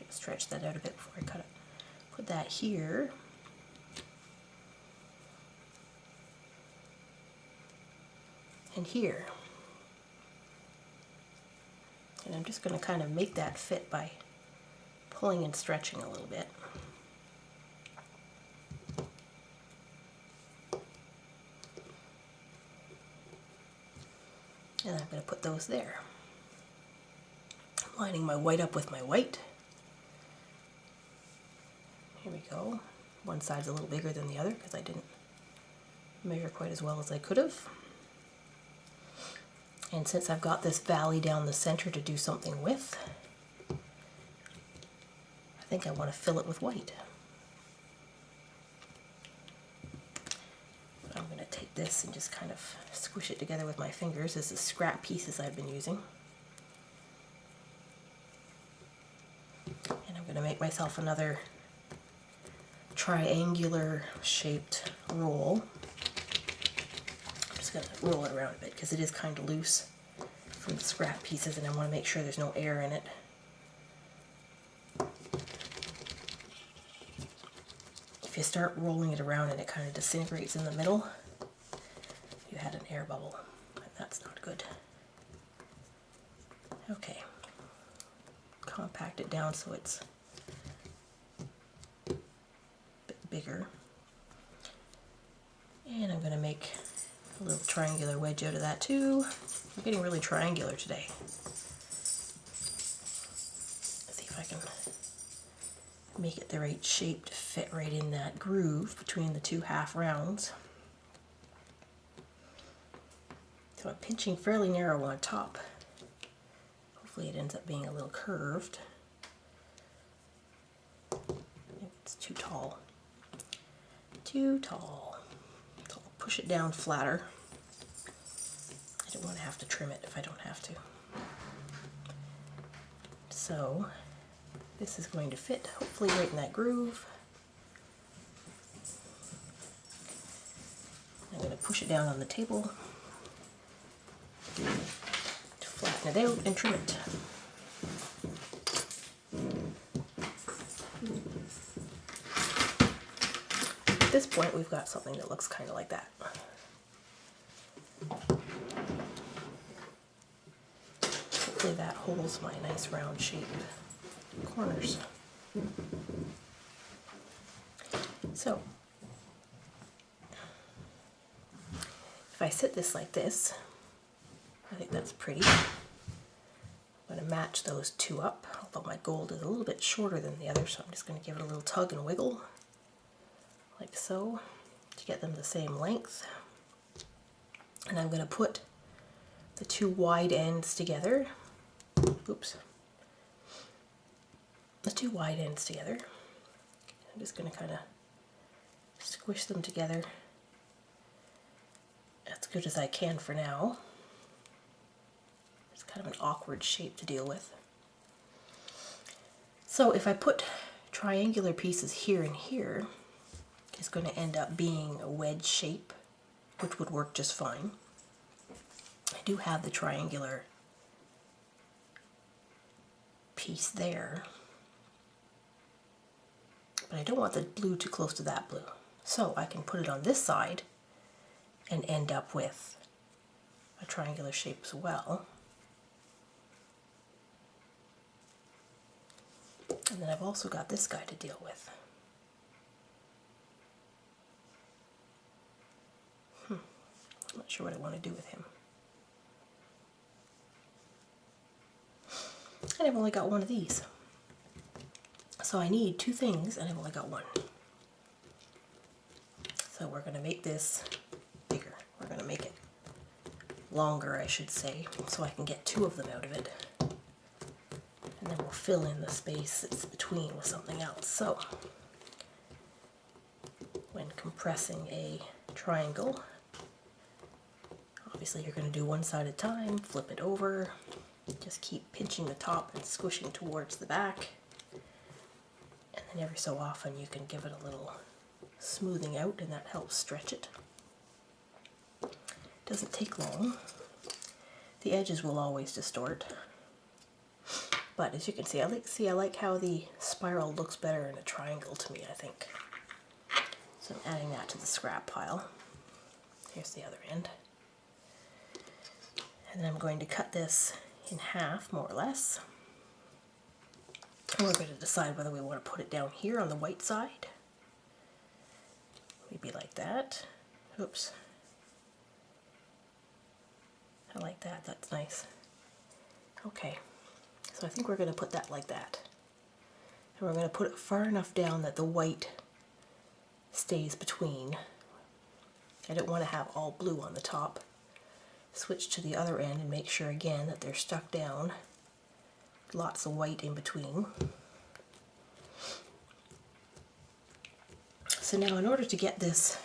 Should stretch that out a bit before I cut it. Put that here. And here. And I'm just going to kind of make that fit by pulling and stretching a little bit. And I'm going to put those there. I'm lining my white up with my white. Here we go. One side's a little bigger than the other because I didn't measure quite as well as I could have. And since I've got this valley down the center to do something with, I think I want to fill it with white. I'm going to take this and just kind of squish it together with my fingers. This is scrap pieces I've been using. And I'm going to make myself another triangular shaped roll. I'm just going to roll it around a bit because it is kind of loose from the scrap pieces and I want to make sure there's no air in it. If you start rolling it around and it kind of disintegrates in the middle, you had an air bubble, and that's not good. Okay, compact it down so it's a bit bigger. And I'm going to make a little triangular wedge out of that too. I'm getting really triangular today. Let's see if I can make it the right shape to fit right in that groove between the two half rounds. So I'm pinching fairly narrow on top. Hopefully it ends up being a little curved. Maybe it's too tall. Too tall. So I'll push it down flatter. I don't want to have to trim it if I don't have to. So this is going to fit hopefully right in that groove. I'm going to push it down on the table to flatten it out and trim it. At this point we've got something that looks kind of like that. Hopefully that holds my nice round shape corners. So if I sit this like this, I think that's pretty. I'm going to match those two up, although my gold is a little bit shorter than the other, so I'm just going to give it a little tug and wiggle, like so, to get them the same length. And I'm going to put the two wide ends together. Oops. The two wide ends together. I'm just going to kind of squish them together as good as I can for now. It's kind of an awkward shape to deal with. So if I put triangular pieces here and here, it's going to end up being a wedge shape, which would work just fine. I do have the triangular piece there, but I don't want the blue too close to that blue. So I can put it on this side and end up with a triangular shape as well. And then I've also got this guy to deal with. I'm not sure what I want to do with him. And I've only got one of these. So I need two things and I've only got one. So we're going to make this bigger. We're going to make it longer, I should say, so I can get two of them out of it. And then we'll fill in the space that's between with something else. So when compressing a triangle, obviously you're going to do one side at a time, flip it over, just keep pinching the top and squishing towards the back. And then every so often you can give it a little smoothing out and that helps stretch it. Doesn't take long. The edges will always distort. But as you can see, I like how the spiral looks better in a triangle to me, I think. So I'm adding that to the scrap pile. Here's the other end. And then I'm going to cut this in half, more or less. And we're going to decide whether we want to put it down here on the white side. Maybe like that. Oops. I like that, that's nice. Okay, so I think we're going to put that like that. And we're going to put it far enough down that the white stays between. I don't want to have all blue on the top. Switch to the other end and make sure again that they're stuck down. Lots of white in between. So now in order to get this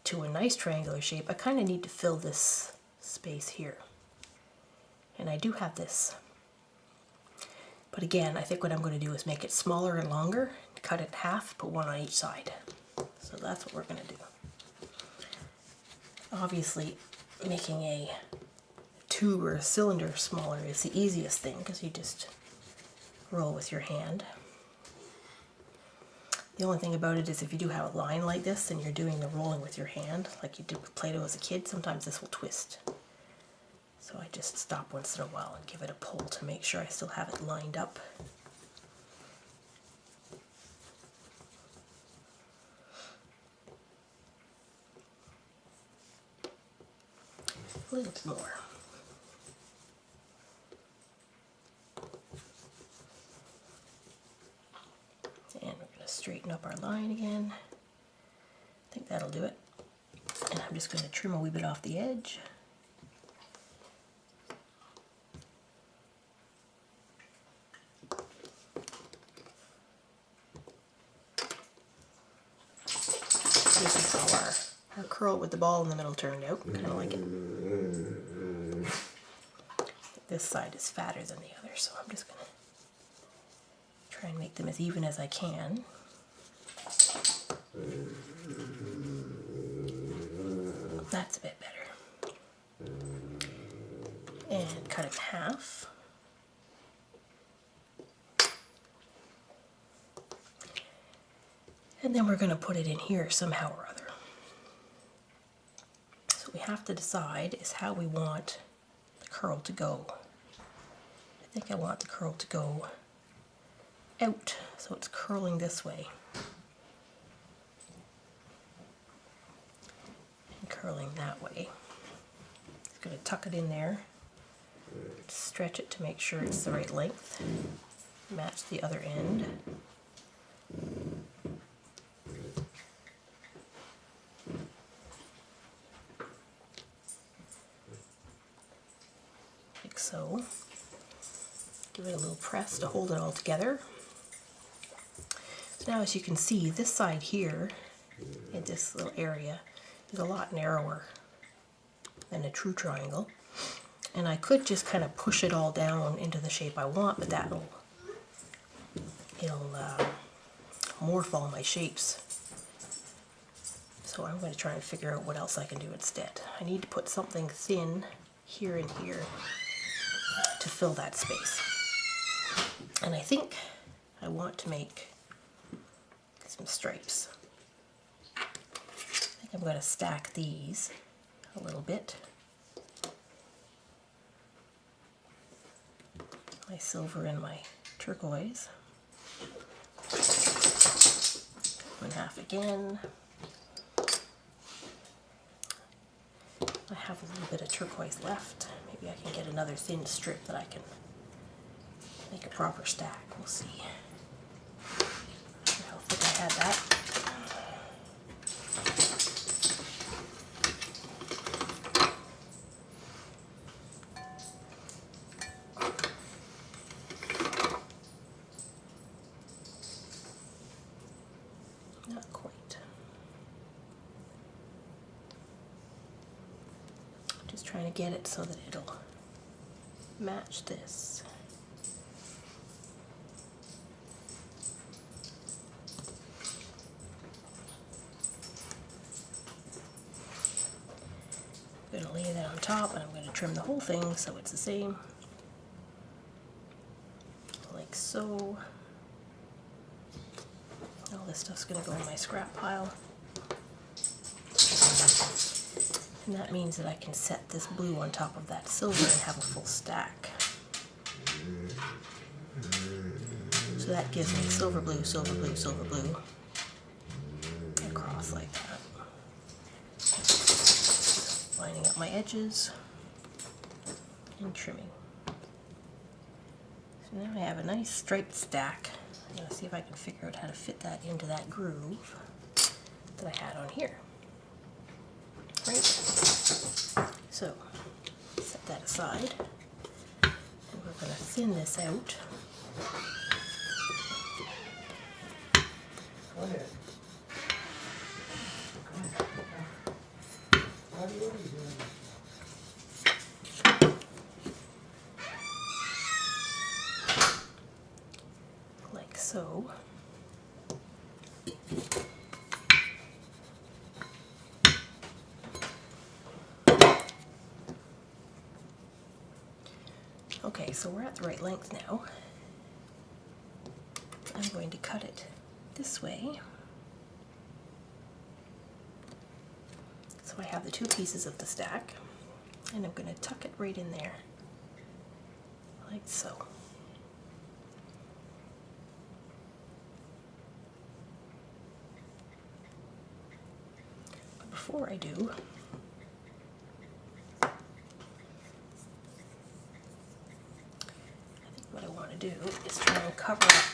to a nice triangular shape, I kind of need to fill this space here. And I do have this. But again, I think what I'm going to do is make it smaller and longer, cut it in half, put one on each side. So that's what we're going to do. Obviously, making a tube or a cylinder smaller is the easiest thing because you just roll with your hand. The only thing about it is if you do have a line like this and you're doing the rolling with your hand, like you did with Play-Doh as a kid, sometimes this will twist. So I just stop once in a while and give it a pull to make sure I still have it lined up. A little bit more. And we're going to straighten up our line again. I think that'll do it. And I'm just going to trim a wee bit off the edge. This is how our curl with the ball in the middle turned out. Kind of like it. This side is fatter than the other, so I'm just going to try and make them as even as I can. That's a bit better. And cut it in half. And then we're going to put it in here somehow or other. So what we have to decide is how we want the curl to go. I think I want the curl to go out, so it's curling this way. And curling that way. Just going to tuck it in there. Stretch it to make sure it's the right length. Match the other end. Like so. Give it a little press to hold it all together. So now as you can see, this side here, in this little area, is a lot narrower than a true triangle. And I could just kind of push it all down into the shape I want, but it'll morph all my shapes. So I'm going to try and figure out what else I can do instead. I need to put something thin here and here to fill that space. And I think I want to make some stripes. I think I'm going to stack these a little bit. My silver and my turquoise. One half again. I have a little bit of turquoise left. Maybe I can get another thin strip that I can make a proper stack. We'll see. I don't think I had that. Not quite. Just trying to get it so that it'll match this. I'm going to lay that on top and I'm going to trim the whole thing so it's the same. so. All this stuff's going to go in my scrap pile. And that means that I can set this blue on top of that silver and have a full stack. So that gives me silver blue, silver blue, silver blue, across like that. Lining up my edges and trimming. So now I have a nice striped stack. I'm going to see if I can figure out how to fit that into that groove that I had on here. Right? So, set that aside. And we're going to thin this out. Go ahead. What are you doing? Like so. Okay, so we're at the right length now. I'm going to cut it this way. So I have the two pieces of the stack, and I'm going to tuck it right in there, like so. But before I do, what I want to do is try and cover up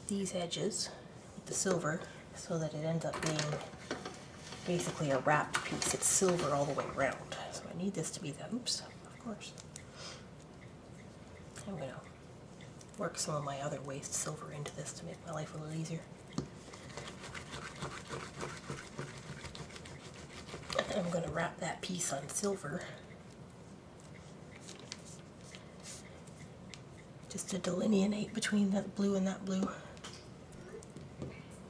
these edges with the silver so that it ends up being basically a wrapped piece. It's silver all the way around. So I need this to be the, oops, of course. I'm going to work some of my other waste silver into this to make my life a little easier. And I'm going to wrap that piece on silver just to delineate between that blue and that blue.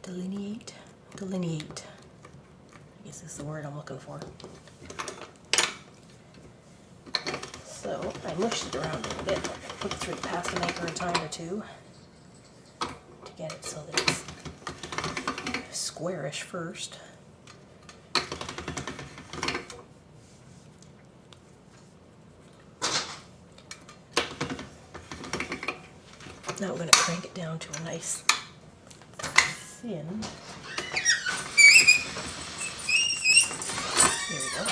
Delineate? Delineate. I guess is the word I'm looking for. So I mushed it around a little bit. Put it through the pasta maker a time or two to get it so that it's squarish first. Now I'm going to crank it down to a nice thin. There we go.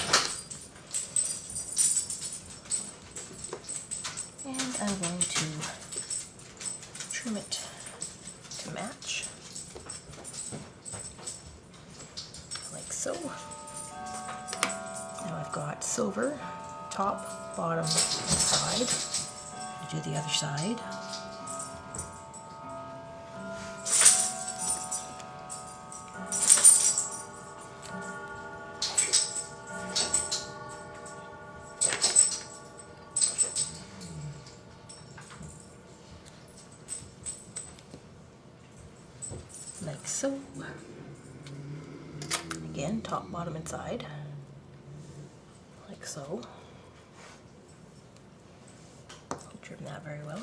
And I'm going to trim it to match, like so. Now I've got silver, top, bottom, and side. I'll do the other side. Like so. Again, top, bottom, and side. Like so. Trim that very well.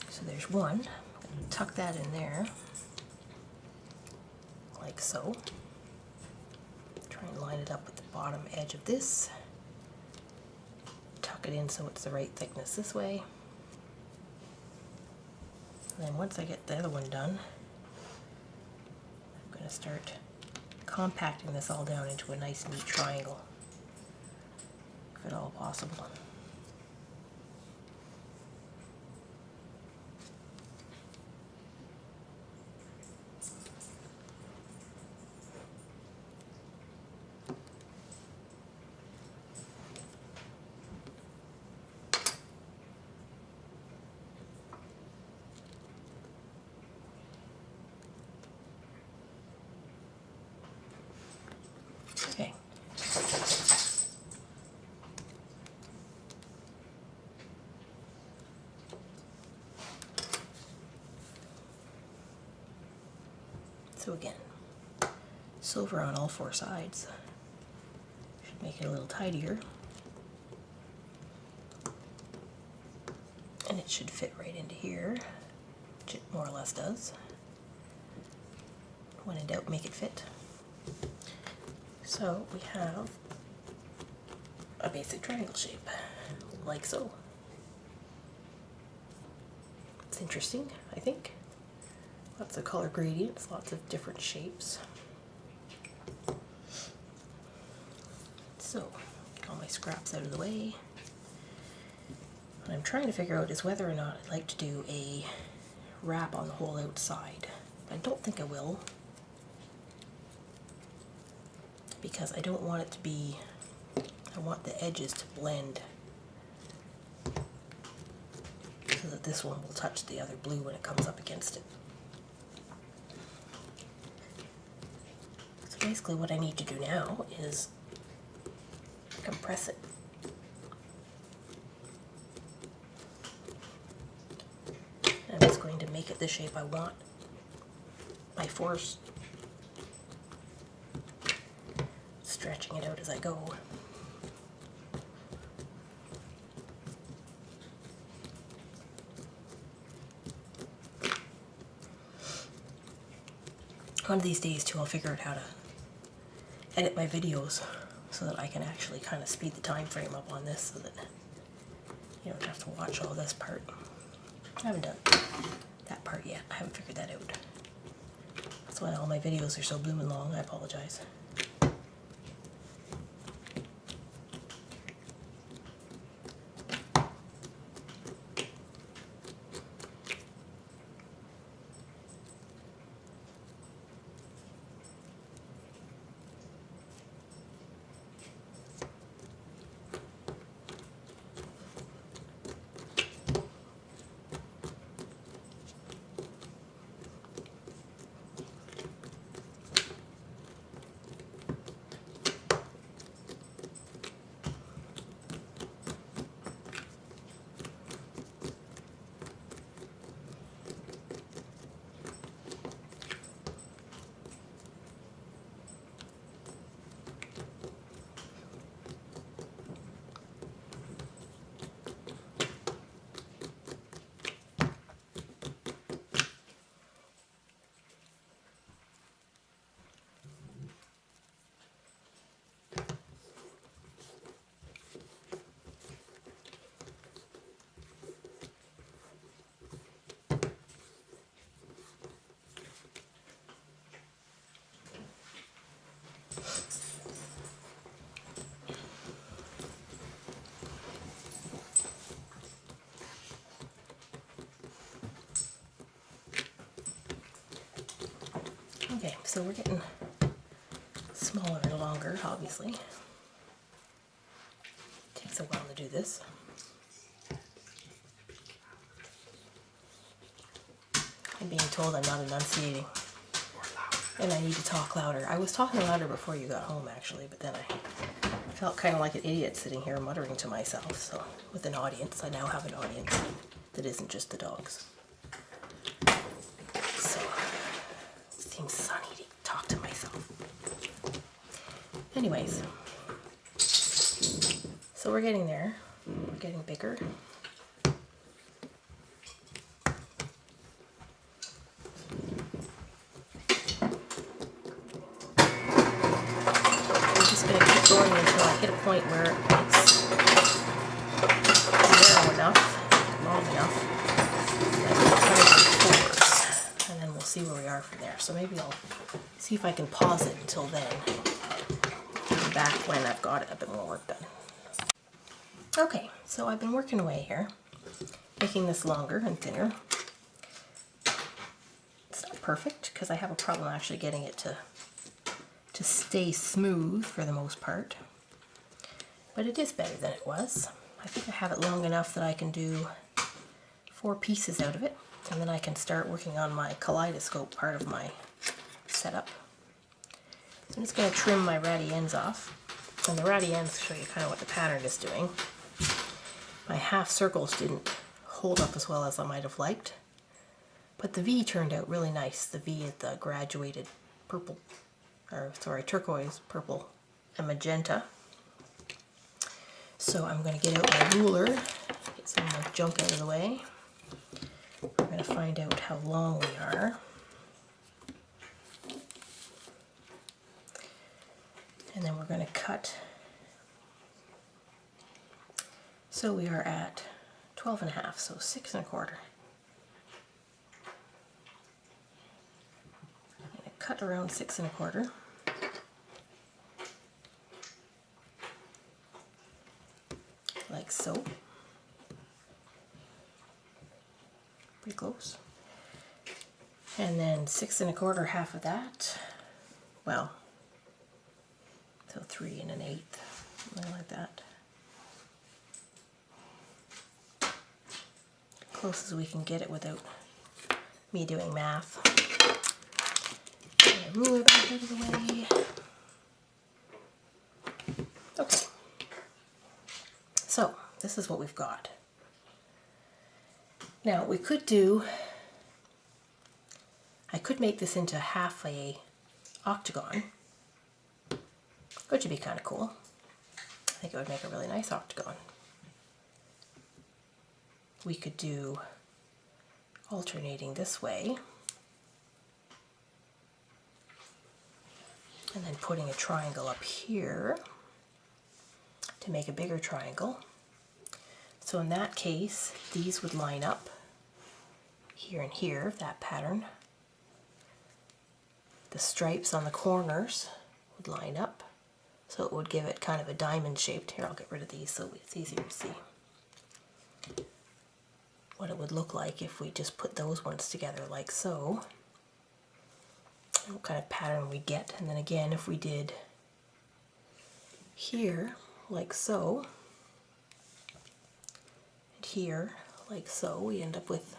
So there's one. I'm going to tuck that in there. Like so. Try and line it up with the bottom edge of this. Tuck it in so it's the right thickness this way. And then once I get the other one done, I'm going to start compacting this all down into a nice neat triangle, if at all possible. Okay. So again, silver on all four sides should make it a little tidier. And it should fit right into here, which it more or less does. When in doubt, make it fit. So we have a basic triangle shape, like so. It's interesting, I think. Lots of color gradients, lots of different shapes. So, get all my scraps out of the way. What I'm trying to figure out is whether or not I'd like to do a wrap on the whole outside. I don't think I will, because I don't want it to be, I want the edges to blend so that this one will touch the other blue when it comes up against it. So basically what I need to do now is compress it. I'm just going to make it the shape I want by force, stretching it out as I go. One of these days too, I'll figure out how to edit my videos so that I can actually kind of speed the time frame up on this so that you don't have to watch all this part. I haven't done that part yet. I haven't figured that out. That's why all my videos are so blooming long. I apologize. Okay, so we're getting smaller and longer, obviously. Takes a while to do this. I'm being told I'm not enunciating, and I need to talk louder. I was talking louder before you got home, actually, but then I felt kind of like an idiot sitting here muttering to myself. So, with an audience, I now have an audience that isn't just the dogs. So, it seems sunny to talk to myself. Anyways, so we're getting there. We're getting bigger. Going until I hit a point where it's narrow enough, long enough, that I can cut it in fours, and then we'll see where we are from there. So maybe I'll see if I can pause it until then, back when I've got it a bit more work done. Okay, so I've been working away here, making this longer and thinner. It's not perfect because I have a problem actually getting it to stay smooth for the most part, but it is better than it was. I think I have it long enough that I can do 4 pieces out of it, and then I can start working on my kaleidoscope part of my setup. So I'm just going to trim my ratty ends off, and the ratty ends show you kind of what the pattern is doing. My half circles didn't hold up as well as I might have liked, but the V turned out really nice. The V at the graduated purple, or sorry, turquoise, purple, and magenta. So I'm going to get out my ruler, get some of my junk out of the way. We're going to find out how long we are. And then we're going to cut. So we are at 12 and a half, so 6 1/4. I'm going to cut around 6 1/4. Like so. Pretty close. And then 6 1/4, half of that. Well, so 3 1/8, something like that. Close as we can get it without me doing math. Get my ruler back out of the way. Okay. So, this is what we've got. Now, we could do, I could make this into half a octagon, which would be kind of cool. I think it would make a really nice octagon. We could do alternating this way, and then putting a triangle up here to make a bigger triangle. So in that case, these would line up here and here, that pattern. The stripes on the corners would line up, so it would give it kind of a diamond shaped. Here, I'll get rid of these so it's easier to see what it would look like if we just put those ones together like so. And what kind of pattern we get. And then again, if we did here like so, and here like so, we end up with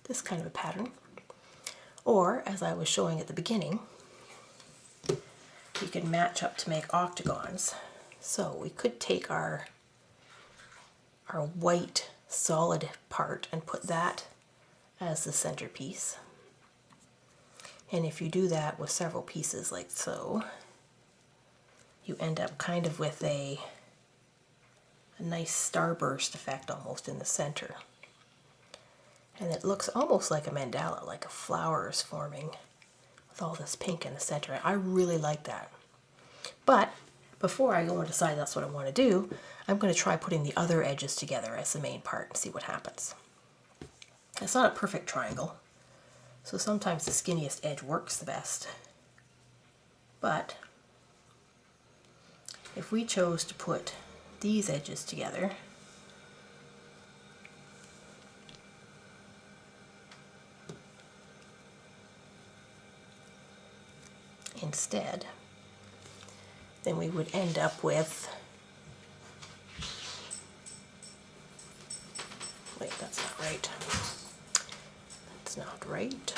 this kind of a pattern. Or, as I was showing at the beginning, you could match up to make octagons. So we could take our white solid part and put that as the centerpiece. And if you do that with several pieces like so, you end up kind of with a nice starburst effect almost in the center. And it looks almost like a mandala, like a flower is forming with all this pink in the center. I really like that. But before I go and decide that's what I want to do, I'm going to try putting the other edges together as the main part and see what happens. It's not a perfect triangle, so sometimes the skinniest edge works the best. But if we chose to put these edges together, instead, then we would end up with, wait, that's not right. That's not right.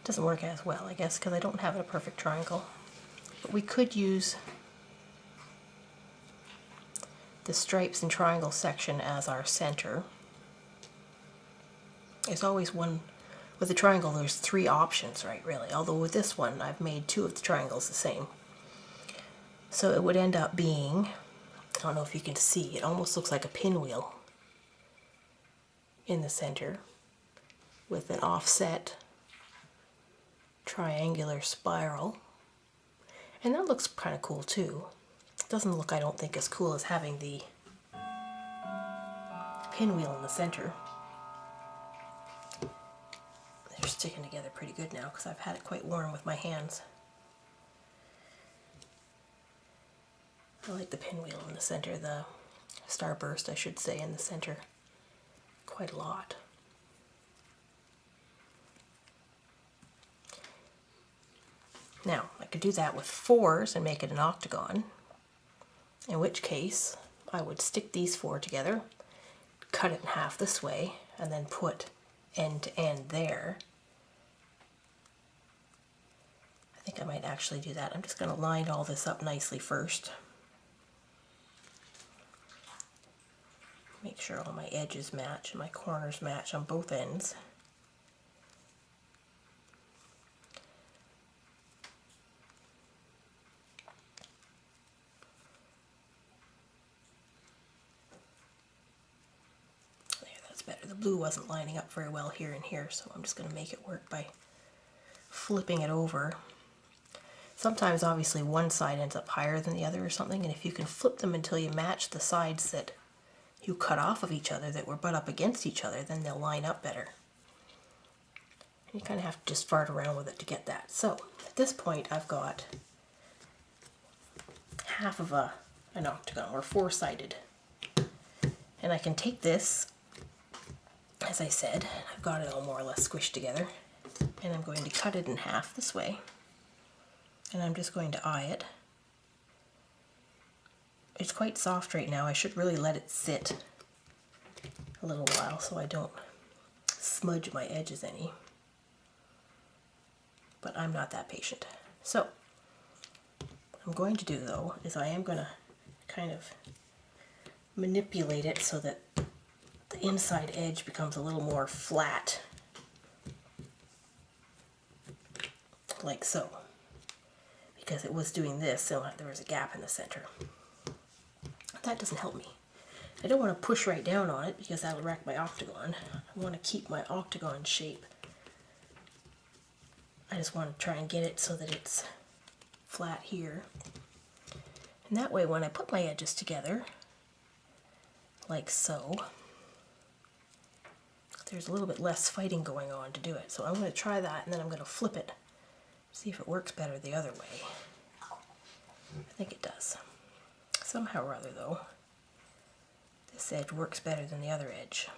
Doesn't work as well, I guess, because I don't have a perfect triangle. But we could use the stripes and triangle section as our center. There's always one, with the triangle there's 3 options, right, really. Although with this one I've made 2 of the triangles the same. So it would end up being, I don't know if you can see, it almost looks like a pinwheel in the center with an offset triangular spiral, and that looks kind of cool too. It doesn't look, I don't think, as cool as having the pinwheel in the center. They're sticking together pretty good now because I've had it quite warm with my hands. I like the pinwheel in the center, the starburst I should say, in the center quite a lot. Now, I could do that with 4s and make it an octagon, in which case I would stick these 4 together, cut it in half this way, and then put end to end there. think I might actually do that. I'm just going to line all this up nicely first. Make sure all my edges match and my corners match on both ends. There, that's better. The blue wasn't lining up very well here and here, so I'm just going to make it work by flipping it over. Sometimes obviously one side ends up higher than the other or something, and if you can flip them until you match the sides that you cut off of each other that were butt up against each other, then they'll line up better. You kind of have to just fart around with it to get that. So at this point I've got half of an octagon, or four-sided. And I can take this, as I said, I've got it all more or less squished together, and I'm going to cut it in half this way. And I'm just going to eye it. It's quite soft right now. I should really let it sit a little while so I don't smudge my edges any. But I'm not that patient. So what I'm going to do though is I am going to kind of manipulate it so that the inside edge becomes a little more flat, like so, because it was doing this, so there was a gap in the center. That doesn't help me. I don't want to push right down on it because that'll wreck my octagon. I want to keep my octagon shape. I just want to try and get it so that it's flat here. And that way when I put my edges together, like so, there's a little bit less fighting going on to do it. So I'm going to try that, and then I'm going to flip it, see if it works better the other way. I think it does. Somehow or other though, this edge works better than the other edge.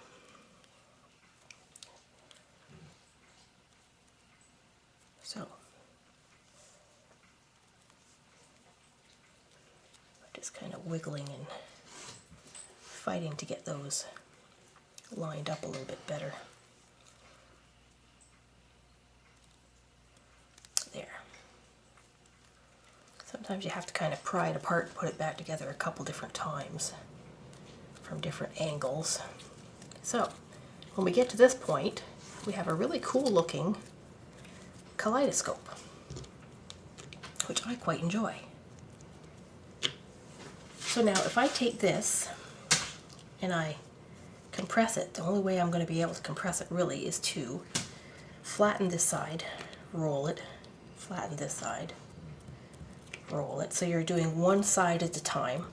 So, I'm just kind of wiggling and fighting to get those lined up a little bit better. There. Sometimes you have to kind of pry it apart and put it back together a couple different times from different angles. So when we get to this point, we have a really cool looking kaleidoscope, which I quite enjoy. So now if I take this and I compress it, the only way I'm going to be able to compress it really is to flatten this side, roll it, flatten this side, roll it. So you're doing one side at a time.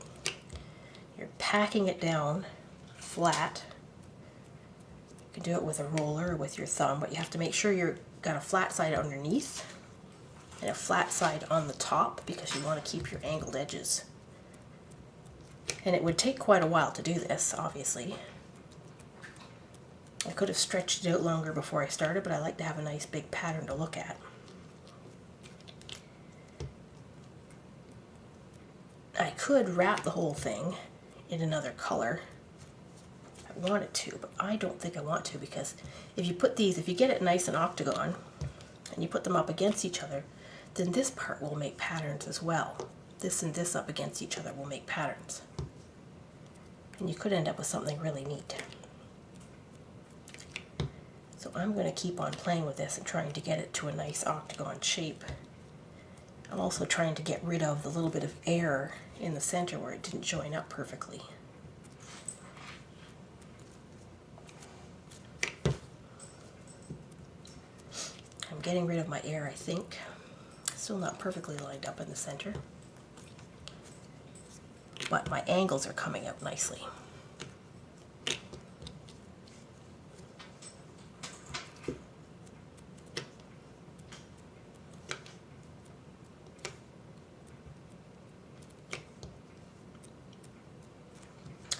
You're packing it down flat. You can do it with a roller or with your thumb, but you have to make sure you've got a flat side underneath and a flat side on the top because you want to keep your angled edges. And it would take quite a while to do this, obviously. I could have stretched it out longer before I started, but I like to have a nice big pattern to look at. I could wrap the whole thing in another color if I wanted to, but I don't think I want to, because if you put these, if you get it nice and octagon and you put them up against each other, then this part will make patterns as well. This and this up against each other will make patterns. And you could end up with something really neat. So I'm going to keep on playing with this and trying to get it to a nice octagon shape. I'm also trying to get rid of the little bit of air in the center where it didn't join up perfectly. I'm getting rid of my air, I think. Still not perfectly lined up in the center, but my angles are coming out nicely.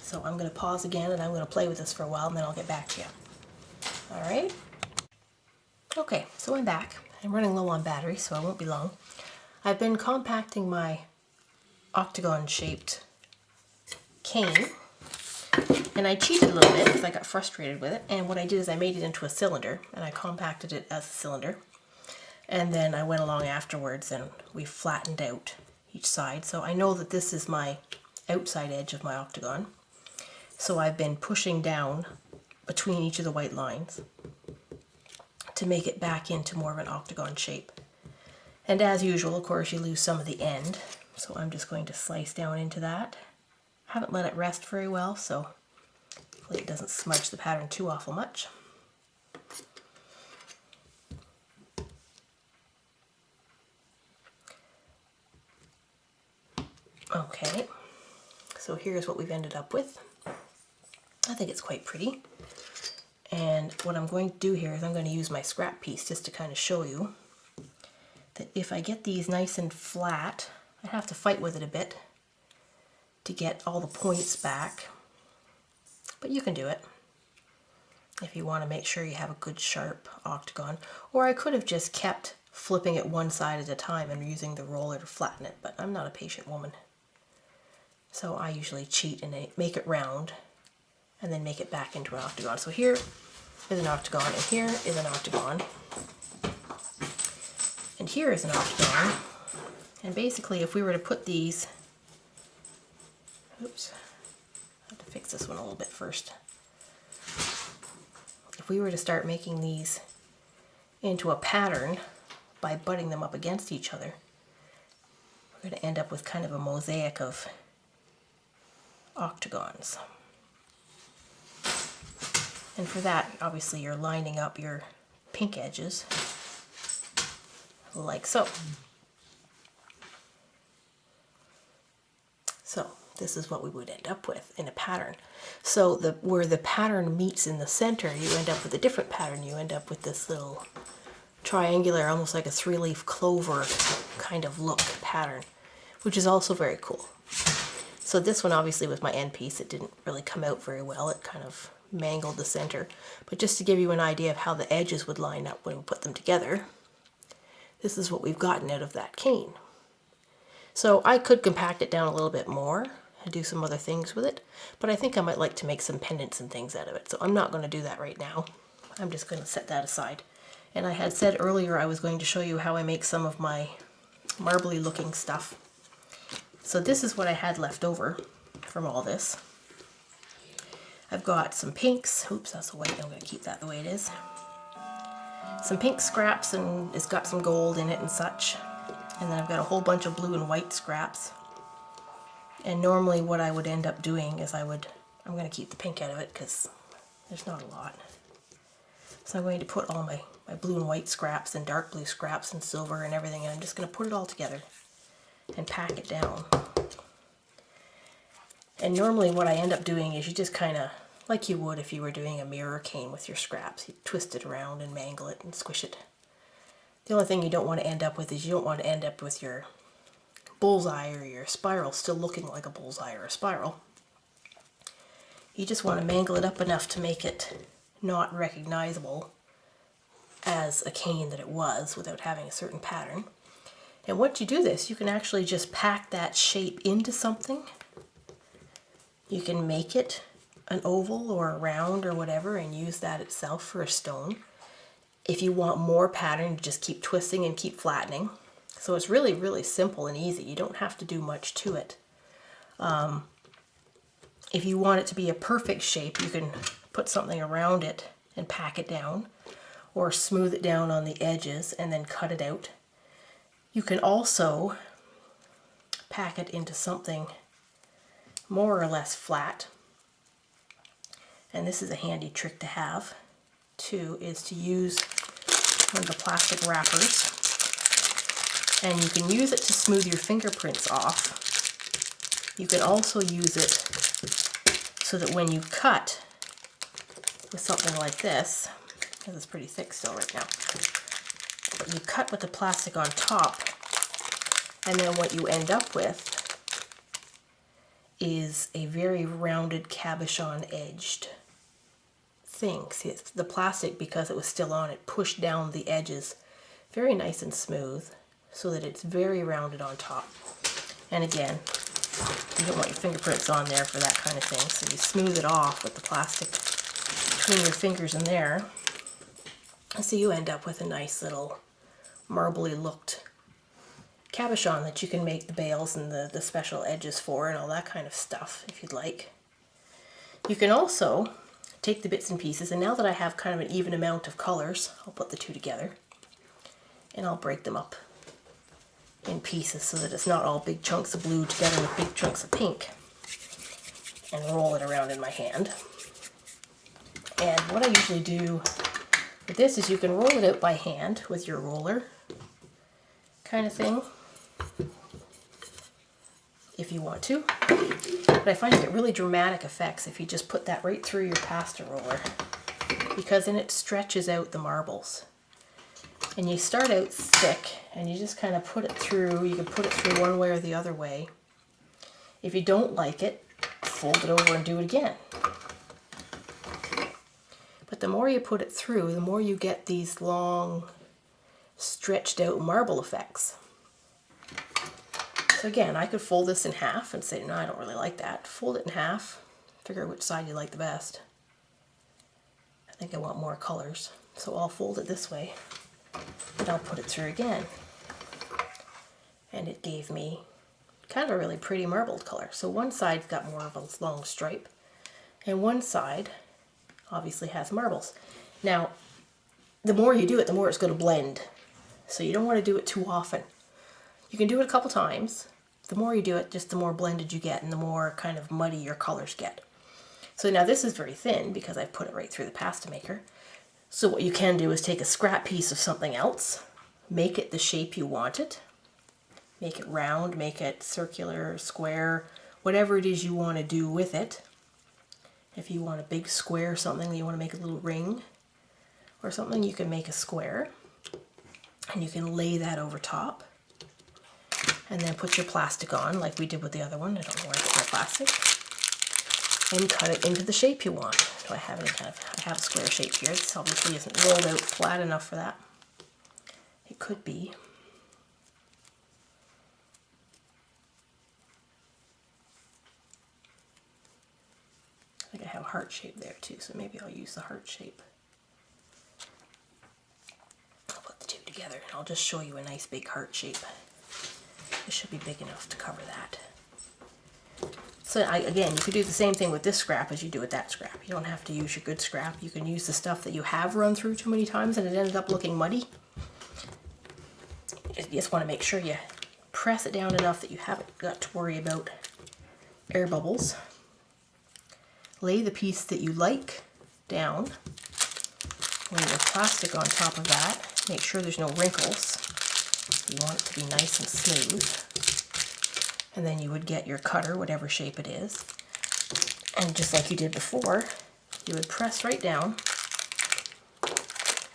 So I'm going to pause again and I'm going to play with this for a while and then I'll get back to you. Alright? Okay, so I'm back. I'm running low on battery, so I won't be long. I've been compacting my octagon shaped cane, and I cheated a little bit because I got frustrated with it, and what I did is I made it into a cylinder and I compacted it as a cylinder. And then I went along afterwards and we flattened out each side. So I know that this is my outside edge of my octagon. So I've been pushing down between each of the white lines to make it back into more of an octagon shape. And as usual, of course, you lose some of the end. So I'm just going to slice down into that. Haven't let it rest very well, so hopefully it doesn't smudge the pattern too awful much. Okay, so here's what we've ended up with. I think it's quite pretty. And what I'm going to do here is I'm going to use my scrap piece just to kind of show you that if I get these nice and flat, I have to fight with it a bit to get all the points back. But you can do it if you want to make sure you have a good sharp octagon. Or I could have just kept flipping it one side at a time and using the roller to flatten it, but I'm not a patient woman. So I usually cheat and make it round and then make it back into an octagon. So here is an octagon, and here is an octagon, and here is an octagon. And basically, if we were to put these, oops, I have to fix this one a little bit first. If we were to start making these into a pattern by butting them up against each other, we're going to end up with kind of a mosaic of octagons. And for that, obviously, you're lining up your pink edges like so. So this is what we would end up with in a pattern. So where the pattern meets in the center, you end up with a different pattern. You end up with this little triangular, almost like a three-leaf clover kind of look pattern, which is also very cool. So this one obviously was my end piece. It didn't really come out very well. It kind of mangled the center. But just to give you an idea of how the edges would line up when we put them together, this is what we've gotten out of that cane. So I could compact it down a little bit more and do some other things with it, but I think I might like to make some pendants and things out of it. So I'm not going to do that right now. I'm just going to set that aside. And I had said earlier I was going to show you how I make some of my marbly looking stuff. So this is what I had left over from all this. I've got some pinks. Oops, that's a white. I'm going to keep that the way it is. Some pink scraps, and it's got some gold in it and such. And then I've got a whole bunch of blue and white scraps. And normally what I would end up doing is I'm going to keep the pink out of it because there's not a lot. So I'm going to put all my blue and white scraps and dark blue scraps and silver and everything, and I'm just going to put it all together and pack it down. And normally what I end up doing is you just kind of, like you would if you were doing a mirror cane with your scraps, you twist it around and mangle it and squish it. The only thing you don't want to end up with is you don't want to end up with your bullseye or your spiral still looking like a bullseye or a spiral. You just want to mangle it up enough to make it not recognizable as a cane that it was without having a certain pattern. And once you do this, you can actually just pack that shape into something. You can make it an oval or a round or whatever and use that itself for a stone. If you want more pattern, you just keep twisting and keep flattening. So it's really, really simple and easy. You don't have to do much to it. If you want it to be a perfect shape, you can put something around it and pack it down, or smooth it down on the edges and then cut it out. You can also pack it into something more or less flat. And this is a handy trick to have too, is to use one of the plastic wrappers. And you can use it to smooth your fingerprints off. You can also use it so that when you cut with something like this, because it's pretty thick still right now, but you cut with the plastic on top, and then what you end up with is a very rounded cabochon edged thing. See, it's the plastic, because it was still on it, pushed down the edges very nice and smooth so that it's very rounded on top. And again, you don't want your fingerprints on there for that kind of thing, so you smooth it off with the plastic between your fingers and there. And so you end up with a nice little marbly looked cabochon that you can make the bails and the special edges for and all that kind of stuff if you'd like. You can also take the bits and pieces, and now that I have kind of an even amount of colors, I'll put the two together and I'll break them up in pieces so that it's not all big chunks of blue together with big chunks of pink, and roll it around in my hand. And what I usually do with this is you can roll it out by hand with your roller kind of thing if you want to, but I find you get really dramatic effects if you just put that right through your pasta roller, because then it stretches out the marbles. And you start out thick and you just kind of put it through. You can put it through one way or the other way. If you don't like it, fold it over and do it again. But the more you put it through, the more you get these long, stretched out marble effects. So again, I could fold this in half and say, no, I don't really like that. Fold it in half, figure out which side you like the best. I think I want more colors, so I'll fold it this way and I'll put it through again. And it gave me kind of a really pretty marbled color. So one side's got more of a long stripe, and one side obviously has marbles. Now, the more you do it, the more it's going to blend. So you don't want to do it too often. You can do it a couple times. The more you do it, just the more blended you get and the more kind of muddy your colors get. So now this is very thin because I've put it right through the pasta maker. So what you can do is take a scrap piece of something else, make it the shape you want it, make it round, make it circular, square, whatever it is you want to do with it. If you want a big square, something that you want to make a little ring or something, you can make a square and you can lay that over top. And then put your plastic on, like we did with the other one. I don't know where I put my plastic. And cut it into the shape you want. Do I have any kind of, I have a square shape here. This obviously isn't rolled out flat enough for that. It could be. I think I have a heart shape there too, so maybe I'll use the heart shape. I'll put the two together and I'll just show you a nice big heart shape. It should be big enough to cover that. So again, you could do the same thing with this scrap as you do with that scrap. You don't have to use your good scrap. You can use the stuff that you have run through too many times and it ended up looking muddy. You just want to make sure you press it down enough that you haven't got to worry about air bubbles. Lay the piece that you like down. Lay your plastic on top of that. Make sure there's no wrinkles. You want it to be nice and smooth. And then you would get your cutter, whatever shape it is. And just like you did before, you would press right down.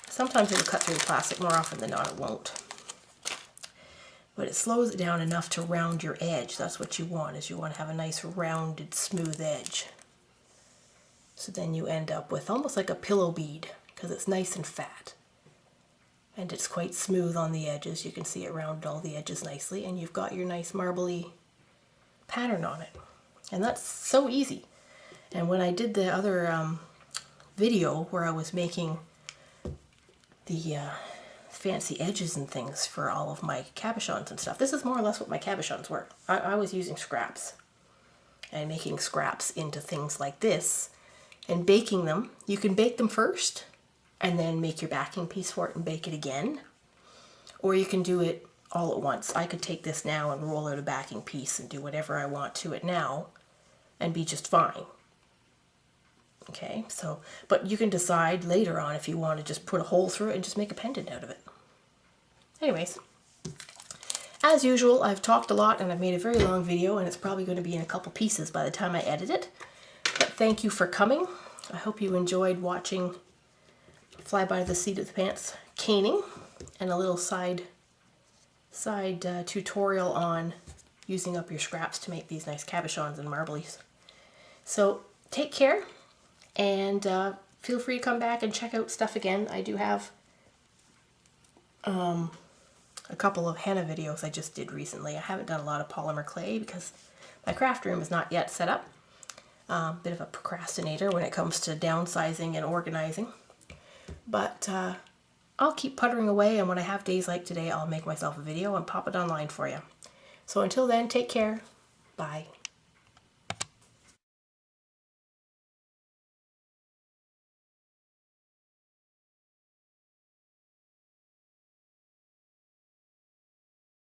Sometimes it'll cut through the plastic, more often than not it won't. But it slows it down enough to round your edge. That's what you want, is you want to have a nice rounded, smooth edge. So then you end up with almost like a pillow bead, because it's nice and fat. And it's quite smooth on the edges. You can see it rounded all the edges nicely, and you've got your nice marbly pattern on it. And that's so easy. And when I did the other video where I was making the fancy edges and things for all of my cabochons and stuff, this is more or less what my cabochons were. I was using scraps and making scraps into things like this and baking them. You can bake them first and then make your backing piece for it and bake it again. Or you can do it all at once. I could take this now and roll out a backing piece and do whatever I want to it now and be just fine. Okay, so, but you can decide later on if you want to just put a hole through it and just make a pendant out of it. Anyways, as usual, I've talked a lot and I've made a very long video, and it's probably going to be in a couple pieces by the time I edit it. But thank you for coming. I hope you enjoyed watching fly by the seat of the pants caning and a little side tutorial on using up your scraps to make these nice cabochons and marblies. So take care, and feel free to come back and check out stuff again. I do have a couple of henna videos I just did recently. I haven't done a lot of polymer clay because my craft room is not yet set up. Bit of a procrastinator when it comes to downsizing and organizing. But I'll keep puttering away, and when I have days like today, I'll make myself a video and pop it online for you. So until then, take care. Bye.